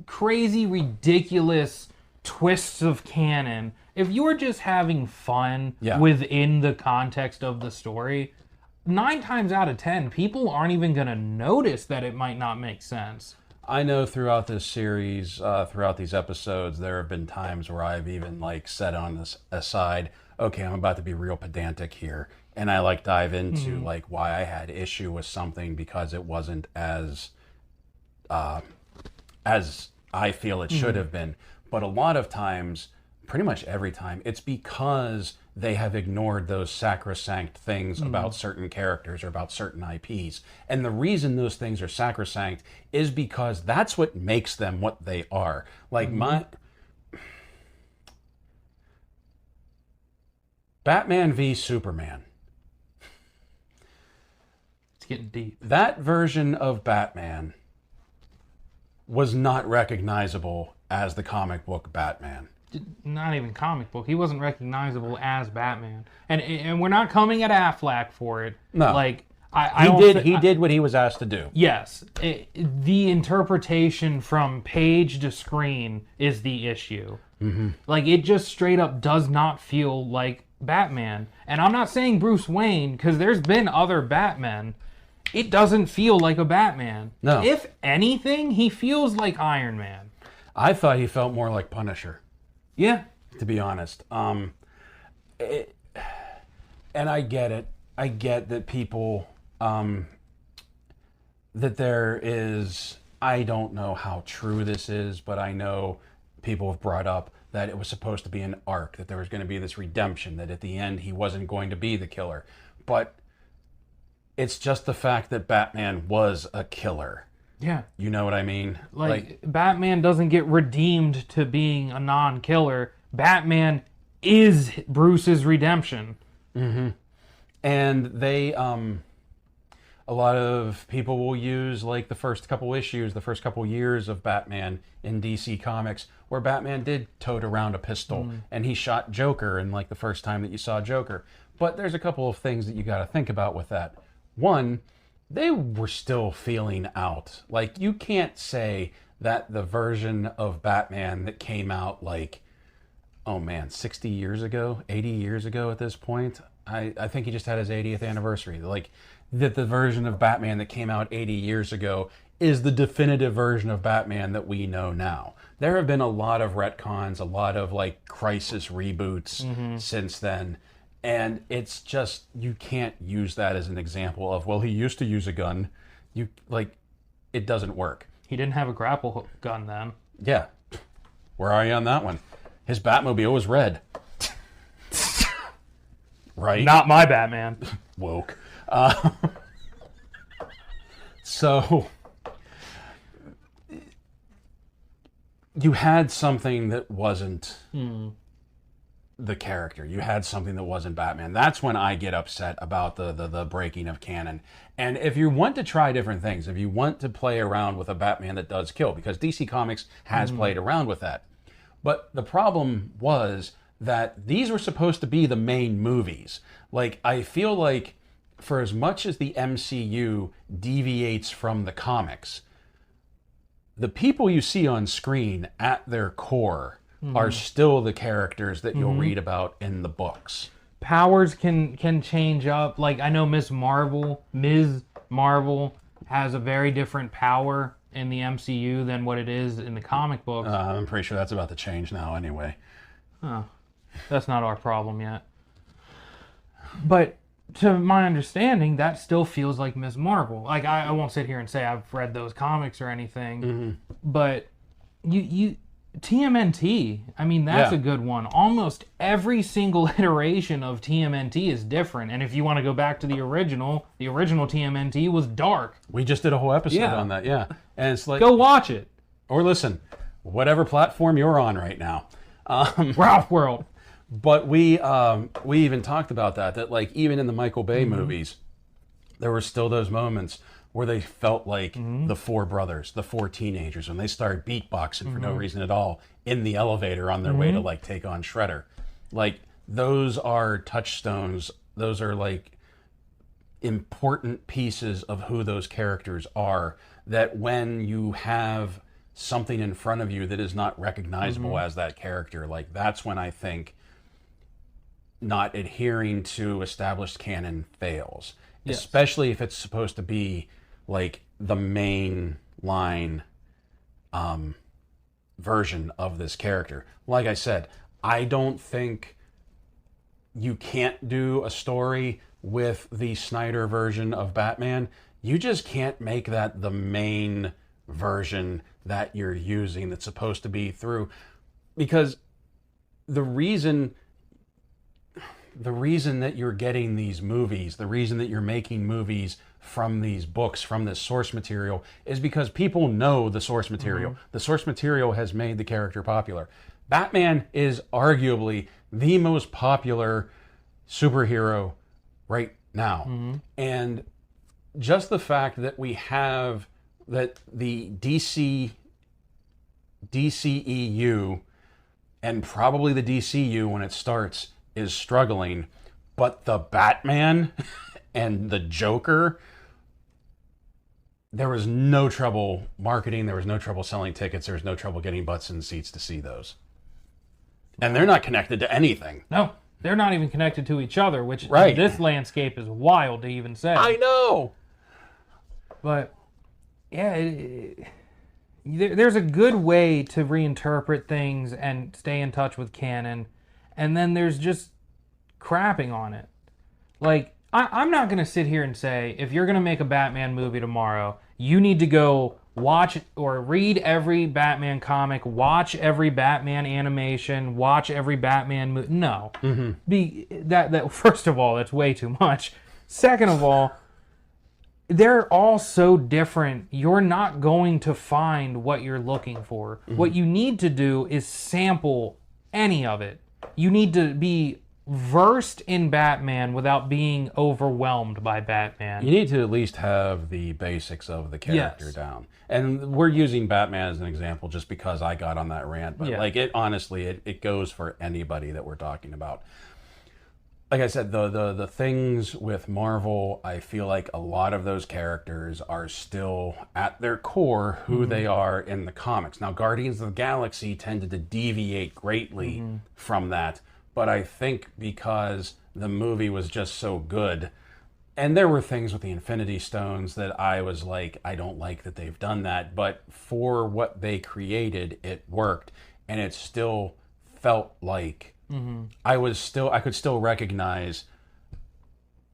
crazy, ridiculous twists of canon, if you're just having fun within the context of the story, 9 times out of 10, people aren't even going to notice that it might not make sense. I know throughout this series, throughout these episodes, there have been times where I've even like set on this aside, okay, I'm about to be real pedantic here, and I like dive into like why I had issue with something because it wasn't as I feel it should have been. But a lot of times, pretty much every time, it's because they have ignored those sacrosanct things about certain characters or about certain IPs. And the reason those things are sacrosanct is because that's what makes them what they are. Like Batman v Superman. It's getting deep. That version of Batman was not recognizable as the comic book Batman. Not even comic book. He wasn't recognizable as Batman, and we're not coming at Affleck for it. No, like he did what he was asked to do. Yes, the interpretation from page to screen is the issue. Like it just straight up does not feel like Batman. And I'm not saying Bruce Wayne because there's been other Batmen. It doesn't feel like a Batman. No. If anything, he feels like Iron Man. I thought he felt more like Punisher. Yeah. To be honest. And I get it. I get that people, that there is, I don't know how true this is, but I know people have brought up that it was supposed to be an arc, that there was going to be this redemption, that at the end he wasn't going to be the killer. But it's just the fact that Batman was a killer. Yeah. You know what I mean? Like Batman doesn't get redeemed to being a non-killer. Batman is Bruce's redemption. And they, a lot of people will use like the first couple issues, the first couple years of Batman in DC Comics, where Batman did tote around a pistol and he shot Joker in like the first time that you saw Joker. But there's a couple of things that you got to think about with that. One, they were still feeling out. Like, you can't say that the version of Batman that came out like, oh man, 60 years ago, 80 years ago at this point. I think he just had his 80th anniversary. Like, that the version of Batman that came out 80 years ago is the definitive version of Batman that we know now. There have been a lot of retcons, a lot of like crisis reboots since then. And it's just, you can't use that as an example of, well, he used to use a gun. It doesn't work. He didn't have a grapple hook gun then. Yeah. Where are you on that one? His Batmobile was red. Right? Not my Batman. Woke. So you had something that wasn't the character. You had something that wasn't Batman. That's when I get upset about the breaking of canon. And if you want to try different things, if you want to play around with a Batman that does kill, because DC Comics has played around with that. But the problem was that these were supposed to be the main movies. Like, I feel like for as much as the MCU deviates from the comics, the people you see on screen at their core are still the characters that you'll read about in the books. Powers can change up. Like, I know Ms. Marvel has a very different power in the MCU than what it is in the comic books. I'm pretty sure that's about to change now anyway. Oh, that's not our problem yet. But to my understanding, that still feels like Ms. Marvel. Like, I won't sit here and say I've read those comics or anything, but you TMNT, I mean, that's a good one. Almost every single iteration of TMNT is different. And if you want to go back to the original TMNT was dark. We just did a whole episode on that, And it's like, go watch it. Or listen, whatever platform you're on right now. Ralph World. But we even talked about that like even in the Michael Bay movies, there were still those moments where they felt like the four brothers, the four teenagers, when they started beatboxing for no reason at all in the elevator on their way to like take on Shredder. Like, those are touchstones. Those are like important pieces of who those characters are, that when you have something in front of you that is not recognizable as that character, like, that's when I think not adhering to established canon fails. Yes. Especially if it's supposed to be like the main line version of this character. Like I said, I don't think you can't do a story with the Snyder version of Batman. You just can't make that the main version that you're using that's supposed to be through. Because the reason that you're getting these movies, the reason that you're making movies from these books, from this source material, is because people know the source material. The source material has made the character popular. Batman is arguably the most popular superhero right now. And just the fact that we have that the DCEU and probably the DCU when it starts is struggling, but the Batman and the Joker, there was no trouble marketing, there was no trouble selling tickets, there was no trouble getting butts in seats to see those. And they're not connected to anything. No, they're not even connected to each other, which in this landscape is wild to even say. I know! But, yeah, there's a good way to reinterpret things and stay in touch with canon, and then there's just crapping on it. Like, I'm not going to sit here and say, if you're going to make a Batman movie tomorrow, you need to go watch or read every Batman comic, watch every Batman animation, watch every Batman movie. No. That first of all, that's way too much. Second of all, they're all so different. You're not going to find what you're looking for. What you need to do is sample any of it. You need to be versed in Batman without being overwhelmed by Batman. You need to at least have the basics of the character down. And we're using Batman as an example just because I got on that rant. But like, it honestly, it goes for anybody that we're talking about. Like I said, the things with Marvel, I feel like a lot of those characters are still at their core who they are in the comics. Now, Guardians of the Galaxy tended to deviate greatly from that. But I think because the movie was just so good, And there were things with the Infinity Stones that I was like, I don't like that they've done that. But for what they created, it worked. And it still felt like I could still recognize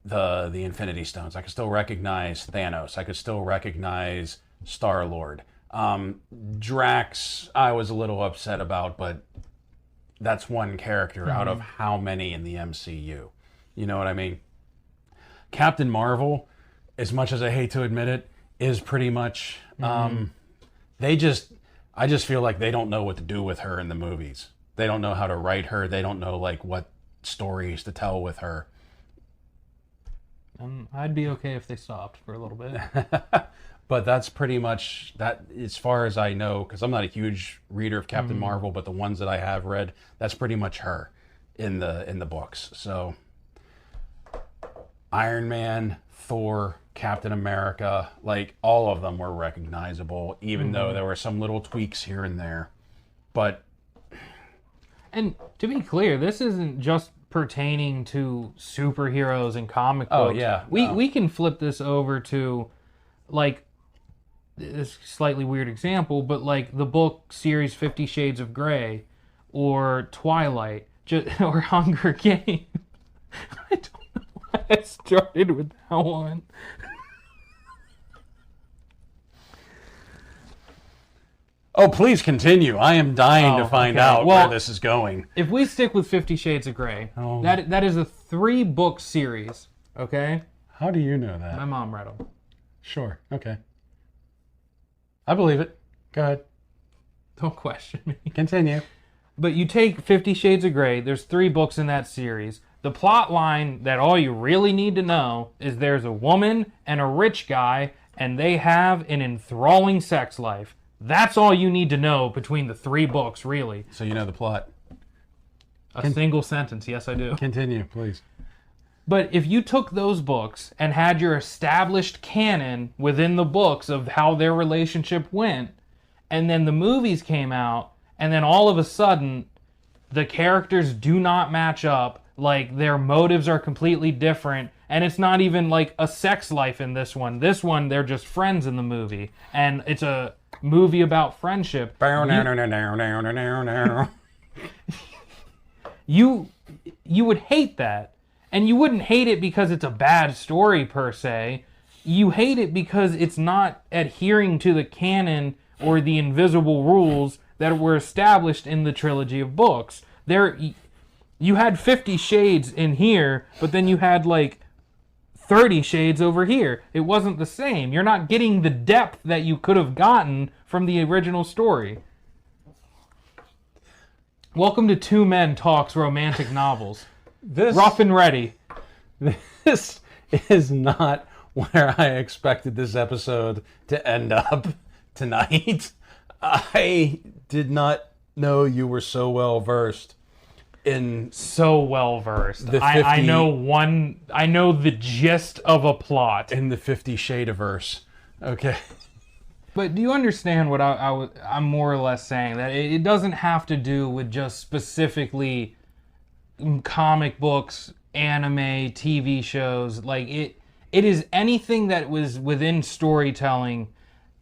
the Infinity Stones. I could still recognize Thanos. I could still recognize Star-Lord. Drax, I was a little upset about, but that's one character out of how many in the MCU. You know what I mean? Captain Marvel, as much as I hate to admit it, is pretty much I just feel like they don't know what to do with her in the movies. They don't know how to write her. They don't know like what stories to tell with her. I'd be okay if they stopped for a little bit. But that's pretty much that, as far as I know, because I'm not a huge reader of Captain Marvel, but the ones that I have read, that's pretty much her in the books. So Iron Man, Thor, Captain America, like all of them were recognizable, even though there were some little tweaks here and there. But and to be clear, this isn't just pertaining to superheroes and comic books. Oh yeah, we can flip this over to like this slightly weird example, but like the book series 50 Shades of Grey or Twilight or Hunger Games. I don't know why I started with that one. Oh, please continue. I am dying to find out where this is going. If we stick with 50 Shades of Grey, that is a 3-book series, okay? How do you know that? My mom read them. Sure, okay. I believe it. Go ahead. Don't question me. Continue. But you take 50 Shades of Grey, there's 3 books in that series. The plot line that all you really need to know is there's a woman and a rich guy, and they have an enthralling sex life. That's all you need to know between the 3 books, really. So you know the plot. A single sentence, yes I do. Continue, please. But if you took those books and had your established canon within the books of how their relationship went, and then the movies came out, and then all of a sudden the characters do not match up, like their motives are completely different, and it's not even like a sex life in this one. This one, they're just friends in the movie, and it's a movie about friendship. You would hate that. And you wouldn't hate it because it's a bad story per se. You hate it because it's not adhering to the canon or the invisible rules that were established in the trilogy of books. You had 50 Shades in here, but then you had like 30 Shades over here. It wasn't the same. You're not getting the depth that you could have gotten from the original story. Welcome to Two Men Talks Romantic Novels. Rough and ready. This is not where I expected this episode to end up tonight. I did not know you were so well versed in so well versed. I know the gist of a plot in the 50 Shade-averse. Okay. But do you understand what I'm more or less saying? That it doesn't have to do with just specifically comic books, anime, TV shows. Like it is anything that was within storytelling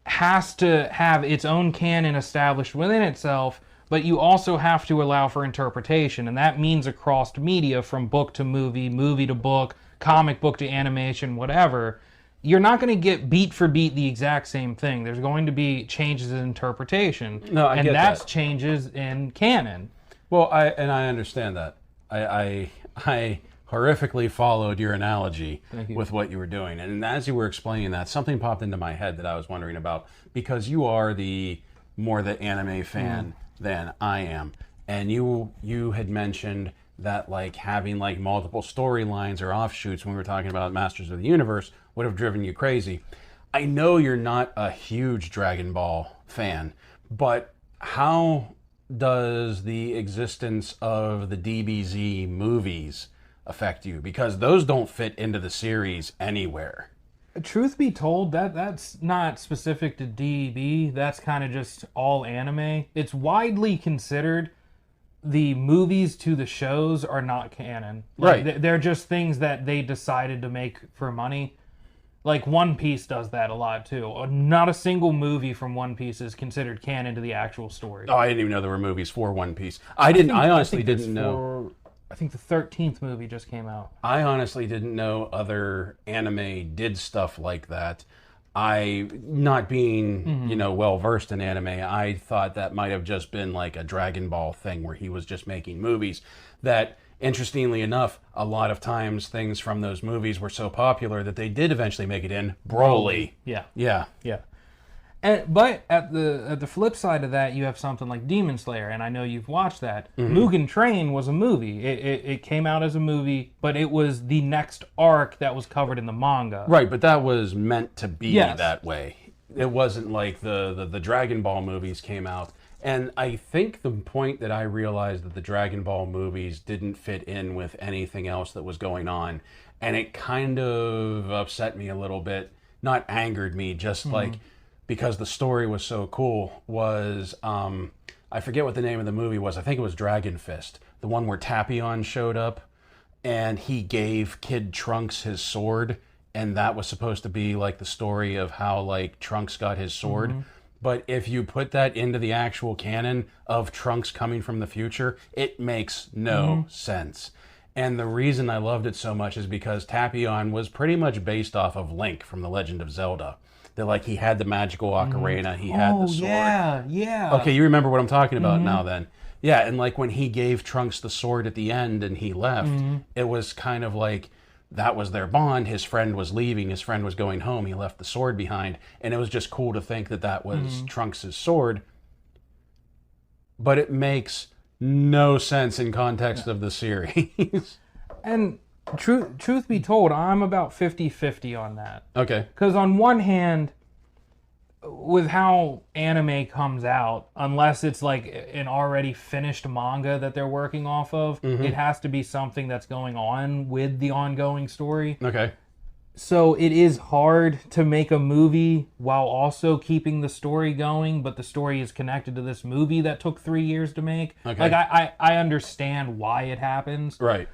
has to have its own canon established within itself, but you also have to allow for interpretation, and that means across media, from book to movie, movie to book, comic book to animation, whatever. You're not going to get beat for beat the exact same thing. There's going to be changes in interpretation. No, I get that's that. Changes in canon. Well, I understand that. I horrifically followed your analogy with what you were doing. And as you were explaining that, something popped into my head that I was wondering about, because you are more the anime fan than I am. And you had mentioned that like having like multiple storylines or offshoots when we were talking about Masters of the Universe would have driven you crazy. I know you're not a huge Dragon Ball fan, but how does the existence of the DBZ movies affect you? Because those don't fit into the series anywhere. Truth be told, that's not specific to DB. That's kind of just all anime. It's widely considered the movies to the shows are not canon. Right. They're just things that they decided to make for money. Like One Piece does that a lot too. Not a single movie from One Piece is considered canon to the actual story. Oh, I didn't even know there were movies for One Piece. I honestly didn't know. I think the 13th movie just came out. I honestly didn't know other anime did stuff like that. Not being, well versed in anime, I thought that might have just been like a Dragon Ball thing where he was just making movies that, interestingly enough, a lot of times things from those movies were so popular that they did eventually make it in Broly. Yeah. Yeah. But at the flip side of that, you have something like Demon Slayer, and I know you've watched that. Mugen Train was a movie. It came out as a movie, but it was the next arc that was covered in the manga. Right, but that was meant to be that way. It wasn't like the Dragon Ball movies came out. And I think the point that I realized that the Dragon Ball movies didn't fit in with anything else that was going on, and it kind of upset me a little bit, not angered me, just like... because the story was so cool, was, I forget what the name of the movie was. I think it was Dragon Fist. The one where Tapion showed up, and he gave Kid Trunks his sword, and that was supposed to be, like, the story of how, like, Trunks got his sword. But if you put that into the actual canon of Trunks coming from the future, it makes no sense. And the reason I loved it so much is because Tapion was pretty much based off of Link from The Legend of Zelda. That, like, he had the magical ocarina, he had the sword. Yeah. Okay, you remember what I'm talking about now then. Yeah, and like when he gave Trunks the sword at the end and he left, it was kind of like that was their bond. His friend was leaving, his friend was going home, he left the sword behind, and it was just cool to think that that was Trunks' sword. But it makes no sense in context of the series. And truth be told, I'm about 50-50 on that. Okay. Because on one hand, with how anime comes out, unless it's like an already finished manga that they're working off of, it has to be something that's going on with the ongoing story. Okay. So it is hard to make a movie while also keeping the story going, but the story is connected to this movie that took 3 years to make. Okay. Like, I understand why it happens. Right.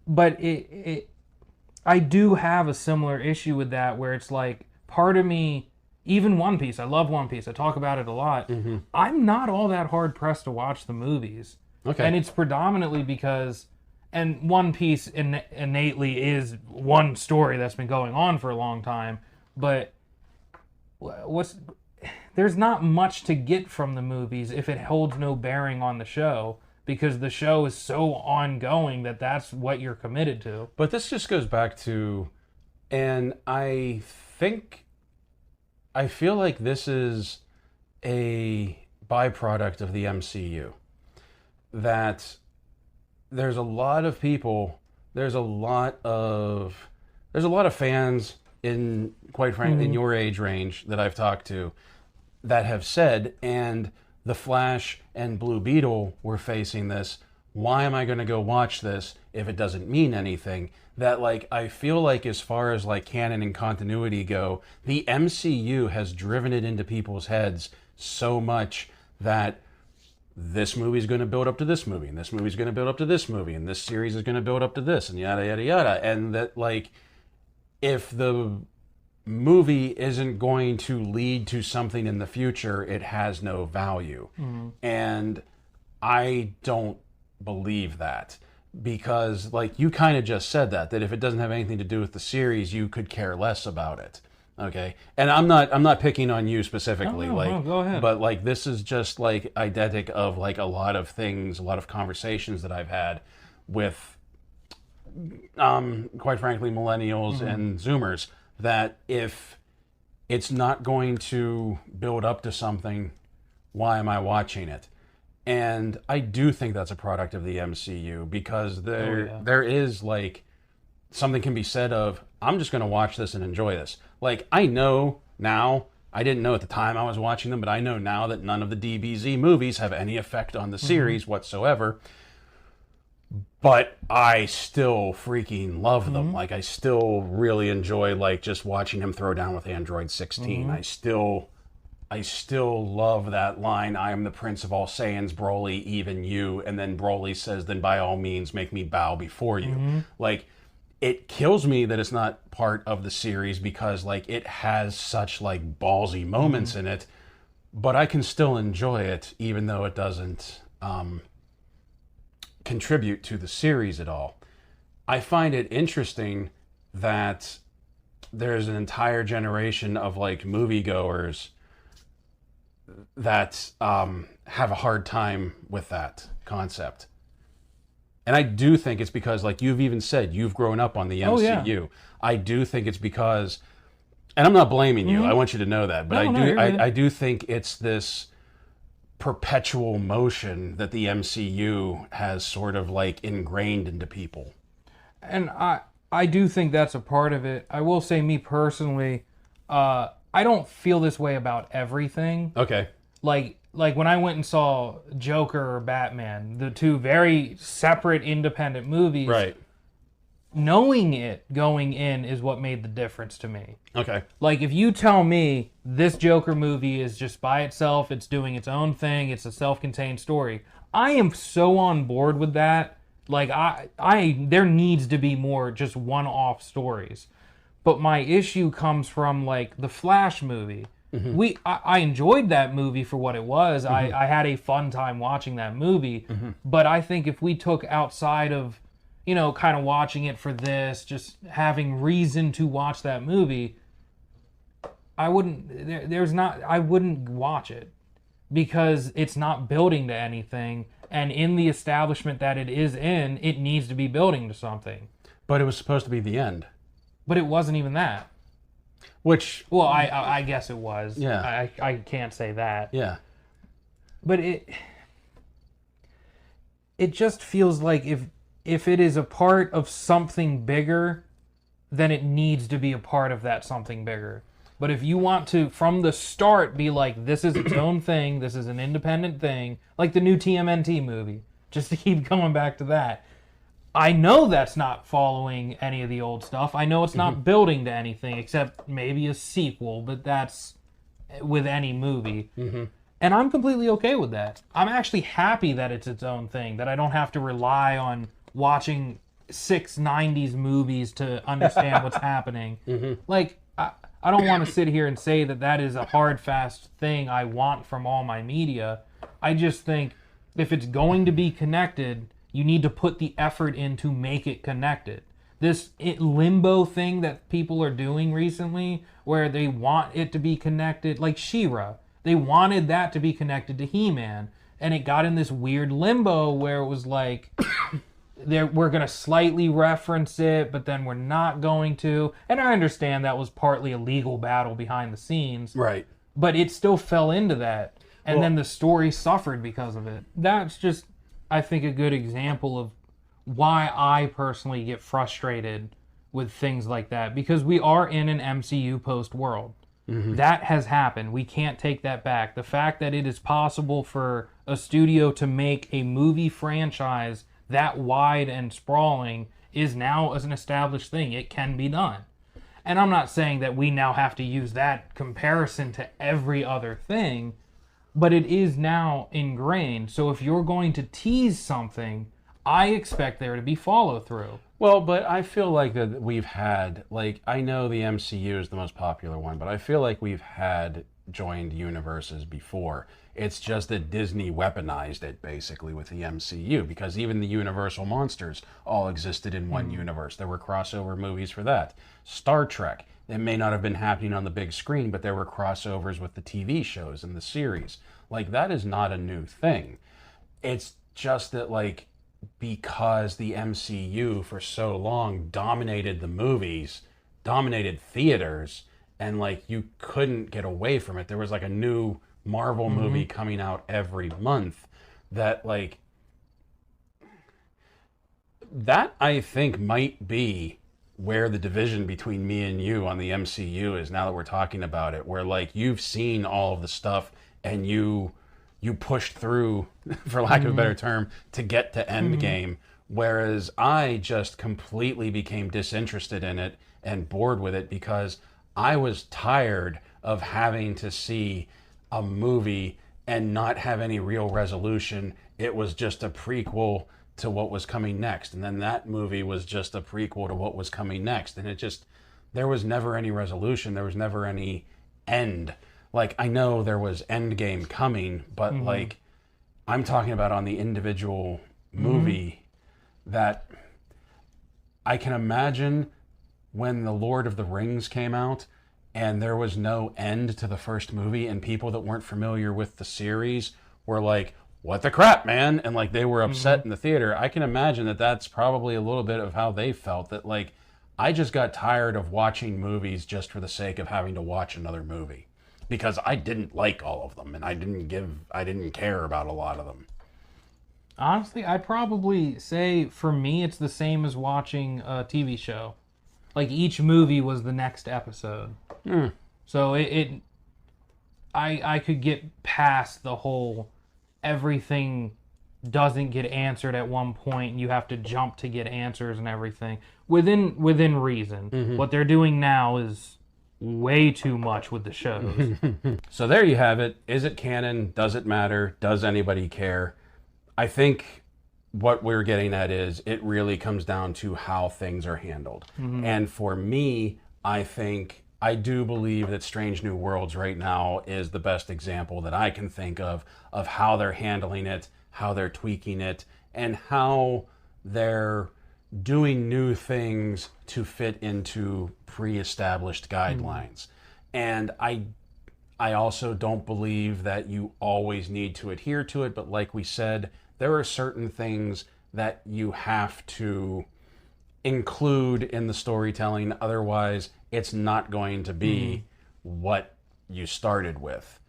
But I do have a similar issue with that, where it's like, part of me, even One Piece, I love One Piece, I talk about it a lot, I'm not all that hard-pressed to watch the movies. Okay. And it's predominantly because, and One Piece innately is one story that's been going on for a long time, but there's not much to get from the movies if it holds no bearing on the show. Because the show is so ongoing that's what you're committed to. But this just goes back to, and I feel like this is a byproduct of the MCU. That there's a lot of people, there's a lot of fans in, quite frankly, in your age range that I've talked to that have said, and The Flash and Blue Beetle were facing this. Why am I going to go watch this if it doesn't mean anything? That, like, I feel like as far as, like, canon and continuity go, the MCU has driven it into people's heads so much that this movie's going to build up to this movie, and this movie's going to build up to this movie, and this series is going to build up to this, and yada, yada, yada. And that, like, if the movie isn't going to lead to something in the future, it has no value. And I don't believe that, because, like, you kind of just said that if it doesn't have anything to do with the series, you could care less about it. Okay, and I'm not picking on you specifically, No, go ahead. But, like, this is just like eidetic of, like, a lot of things, a lot of conversations that I've had with, quite frankly, millennials and Zoomers, that if it's not going to build up to something, why am I watching it? And I do think that's a product of the MCU, because there is, like, something can be said of, I'm just going to watch this and enjoy this. Like, I know now, I didn't know at the time I was watching them, but I know now that none of the DBZ movies have any effect on the series whatsoever. But I still freaking love them. Like, I still really enjoy, like, just watching him throw down with Android 16. I still I still love that line, I am the prince of all Saiyans, Broly, even you. And then Broly says, then by all means, make me bow before you. Like, it kills me that it's not part of the series because, like, it has such, like, ballsy moments in it. But I can still enjoy it, even though it doesn't contribute to the series at all. I find it interesting that there's an entire generation of, like, moviegoers that have a hard time with that concept. And I do think it's because, like you've even said, you've grown up on the MCU. Oh, yeah. I do think it's because, and I'm not blaming you, I want you to know that, but I do think it's this perpetual motion that the MCU has sort of like ingrained into people. And I do think that's a part of it. I will say, me personally, I don't feel this way about everything. Okay. Like when I went and saw Joker or Batman, the two very separate, independent movies, right? Knowing it going in is what made the difference to me. Okay. Like, if you tell me this Joker movie is just by itself, it's doing its own thing, it's a self-contained story, I am so on board with that. Like, there needs to be more just one-off stories. But my issue comes from, like, the Flash movie. I enjoyed that movie for what it was. I had a fun time watching that movie. But I think if we took outside of, you know, kind of watching it for this, just having reason to watch that movie, I wouldn't watch it because it's not building to anything. And in the establishment that it is in, it needs to be building to something. But it was supposed to be the end. But it wasn't even that. Which... Well, I guess it was. Yeah. I can't say that. Yeah. But it just feels like if it is a part of something bigger, then it needs to be a part of that something bigger. But if you want to, from the start, be like, this is its own thing, this is an independent thing, like the new TMNT movie, just to keep going back to that, I know that's not following any of the old stuff. I know it's not building to anything except maybe a sequel, but that's with any movie. And I'm completely okay with that. I'm actually happy that it's its own thing, that I don't have to rely on watching 6 90s movies to understand what's happening. Like, I don't want to sit here and say that that is a hard, fast thing I want from all my media. I just think if it's going to be connected, you need to put the effort in to make it connected. This limbo thing that people are doing recently, where they want it to be connected, like She-Ra, they wanted that to be connected to He-Man, and it got in this weird limbo where it was like, we're going to slightly reference it, but then we're not going to. And I understand that was partly a legal battle behind the scenes. Right. But it still fell into that. And then the story suffered because of it. That's just, I think, a good example of why I personally get frustrated with things like that. Because we are in an MCU post-world. That has happened. We can't take that back. The fact that it is possible for a studio to make a movie franchise that wide and sprawling is now as an established thing. It can be done. And I'm not saying that we now have to use that comparison to every other thing, but it is now ingrained. So if you're going to tease something, I expect there to be follow-through. Well, but I feel like that we've had, like, I know the MCU is the most popular one, but I feel like we've had joined universes before. It's just that Disney weaponized it, basically, with the MCU, because even the Universal monsters all existed in one universe. There were crossover movies for that. Star Trek, it may not have been happening on the big screen, but there were crossovers with the TV shows and the series. Like, that is not a new thing. It's just that, like, because the MCU for so long dominated the movies, dominated theaters, and, like, you couldn't get away from it. There was, like, a new Marvel movie coming out every month that, like, that I think might be where the division between me and you on the MCU is, now that we're talking about it, where, like, you've seen all of the stuff and you pushed through, for lack of a better term, to get to Endgame, whereas I just completely became disinterested in it and bored with it because I was tired of having to see a movie and not have any real resolution. It was just a prequel to what was coming next. And then that movie was just a prequel to what was coming next. And there was never any resolution. There was never any end. Like, I know there was Endgame coming, but like, I'm talking about on the individual movie that I can imagine when The Lord of the Rings came out and there was no end to the first movie, and people that weren't familiar with the series were like, what the crap, man? And like, they were upset in the theater. I can imagine that that's probably a little bit of how they felt, that like, I just got tired of watching movies just for the sake of having to watch another movie, because I didn't like all of them and I didn't care about a lot of them. Honestly, I'd probably say for me it's the same as watching a TV show. Like, each movie was the next episode. So I could get past the whole everything doesn't get answered at one point and you have to jump to get answers and everything within reason. What they're doing now is way too much with the shows. So there you have it. Is it canon? Does it matter? Does anybody care? I think what we're getting at is it really comes down to how things are handled. And for me, I do believe that Strange New Worlds right now is the best example that I can think of how they're handling it, how they're tweaking it, and how they're doing new things to fit into pre-established guidelines. And I also don't believe that you always need to adhere to it, but like we said, there are certain things that you have to include in the storytelling, otherwise it's not going to be what you started with.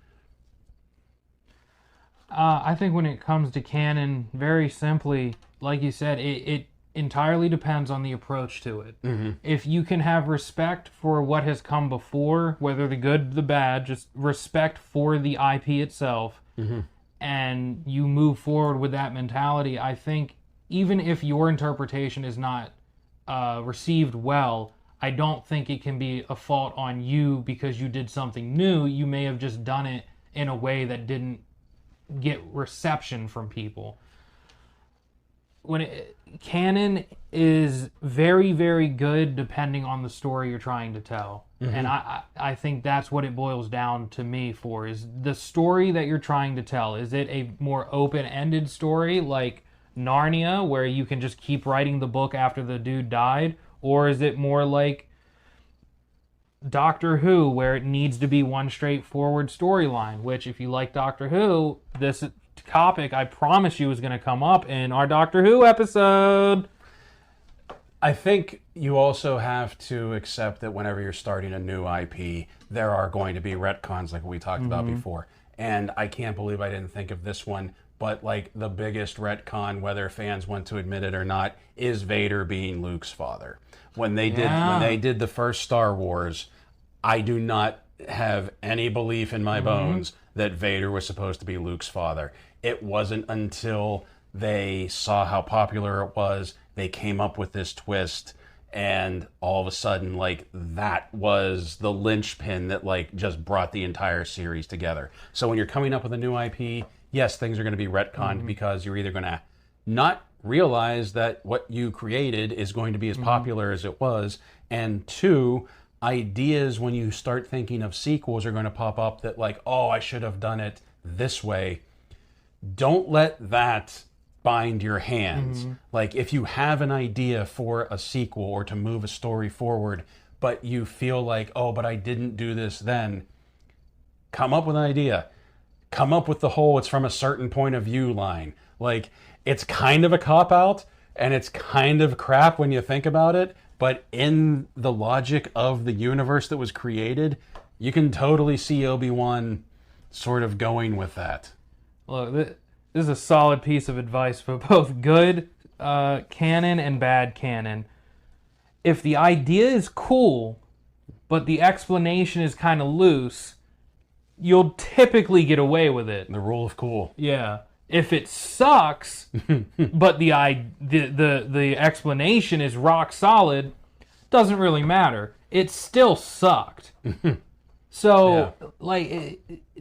I think when it comes to canon, very simply, like you said, it entirely depends on the approach to it. If you can have respect for what has come before, whether the good, the bad, just respect for the IP itself, and you move forward with that mentality, I think even if your interpretation is not received well, I don't think it can be a fault on you because you did something new. You may have just done it in a way that didn't get reception from people. Canon is very, very good depending on the story you're trying to tell. And I think that's what it boils down to me for, is the story that you're trying to tell. Is it a more open-ended story like Narnia, where you can just keep writing the book after the dude died? Or is it more like Doctor Who, where it needs to be one straightforward storyline? Which, if you like Doctor Who, this topic, I promise you, is going to come up in our Doctor Who episode. I think you also have to accept that whenever you're starting a new IP, there are going to be retcons like we talked about before. And I can't believe I didn't think of this one, but like the biggest retcon, whether fans want to admit it or not, is Vader being Luke's father. When they did the first Star Wars, I do not have any belief in my bones that Vader was supposed to be Luke's father. It wasn't until they saw how popular it was, they came up with this twist, and all of a sudden, like, that was the linchpin that like just brought the entire series together. So when you're coming up with a new IP, yes, things are going to be retconned because you're either going to not realize that what you created is going to be as popular as it was, and two, ideas when you start thinking of sequels are going to pop up that like, oh, I should have done it this way. Don't let that bind your hands. Like, if you have an idea for a sequel or to move a story forward, but you feel like, oh, but I didn't do this then, come up with an idea. Come up with the whole it's from a certain point of view line. Like, it's kind of a cop-out, and it's kind of crap when you think about it, but in the logic of the universe that was created, you can totally see Obi-Wan sort of going with that. Look, this is a solid piece of advice for both good canon and bad canon. If the idea is cool, but the explanation is kind of loose, you'll typically get away with it. The rule of cool. Yeah. If it sucks, but the explanation is rock solid, doesn't really matter. It still sucked. So,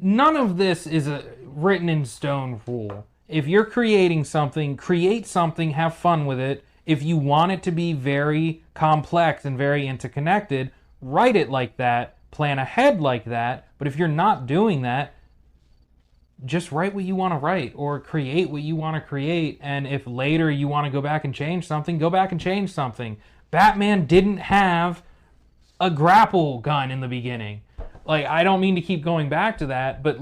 none of this is a written in stone rule. If you're creating something, create something, have fun with it. If you want it to be very complex and very interconnected, write it like that, plan ahead like that. But if you're not doing that, just write what you want to write or create what you want to create. And if later you want to go back and change something, go back and change something. Batman didn't have a grapple gun in the beginning. I don't mean to keep going back to that, but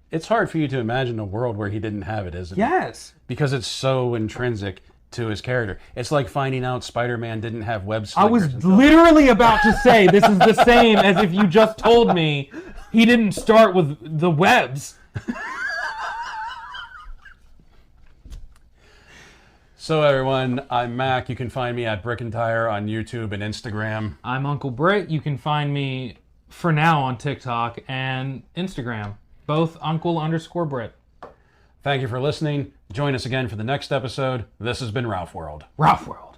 it's hard for you to imagine a world where he didn't have it, isn't it? Yes. Because it's so intrinsic to his character. It's like finding out Spider-Man didn't have web slingers. I was literally about to say this is the same as if you just told me he didn't start with the webs. So everyone, I'm Mac. You can find me at Brick and Tire on YouTube and Instagram. I'm Uncle Britt. You can find me for now on TikTok and Instagram, both Uncle_Britt. Thank you for listening. Join us again for the next episode. This has been Ralph World. Ralph World.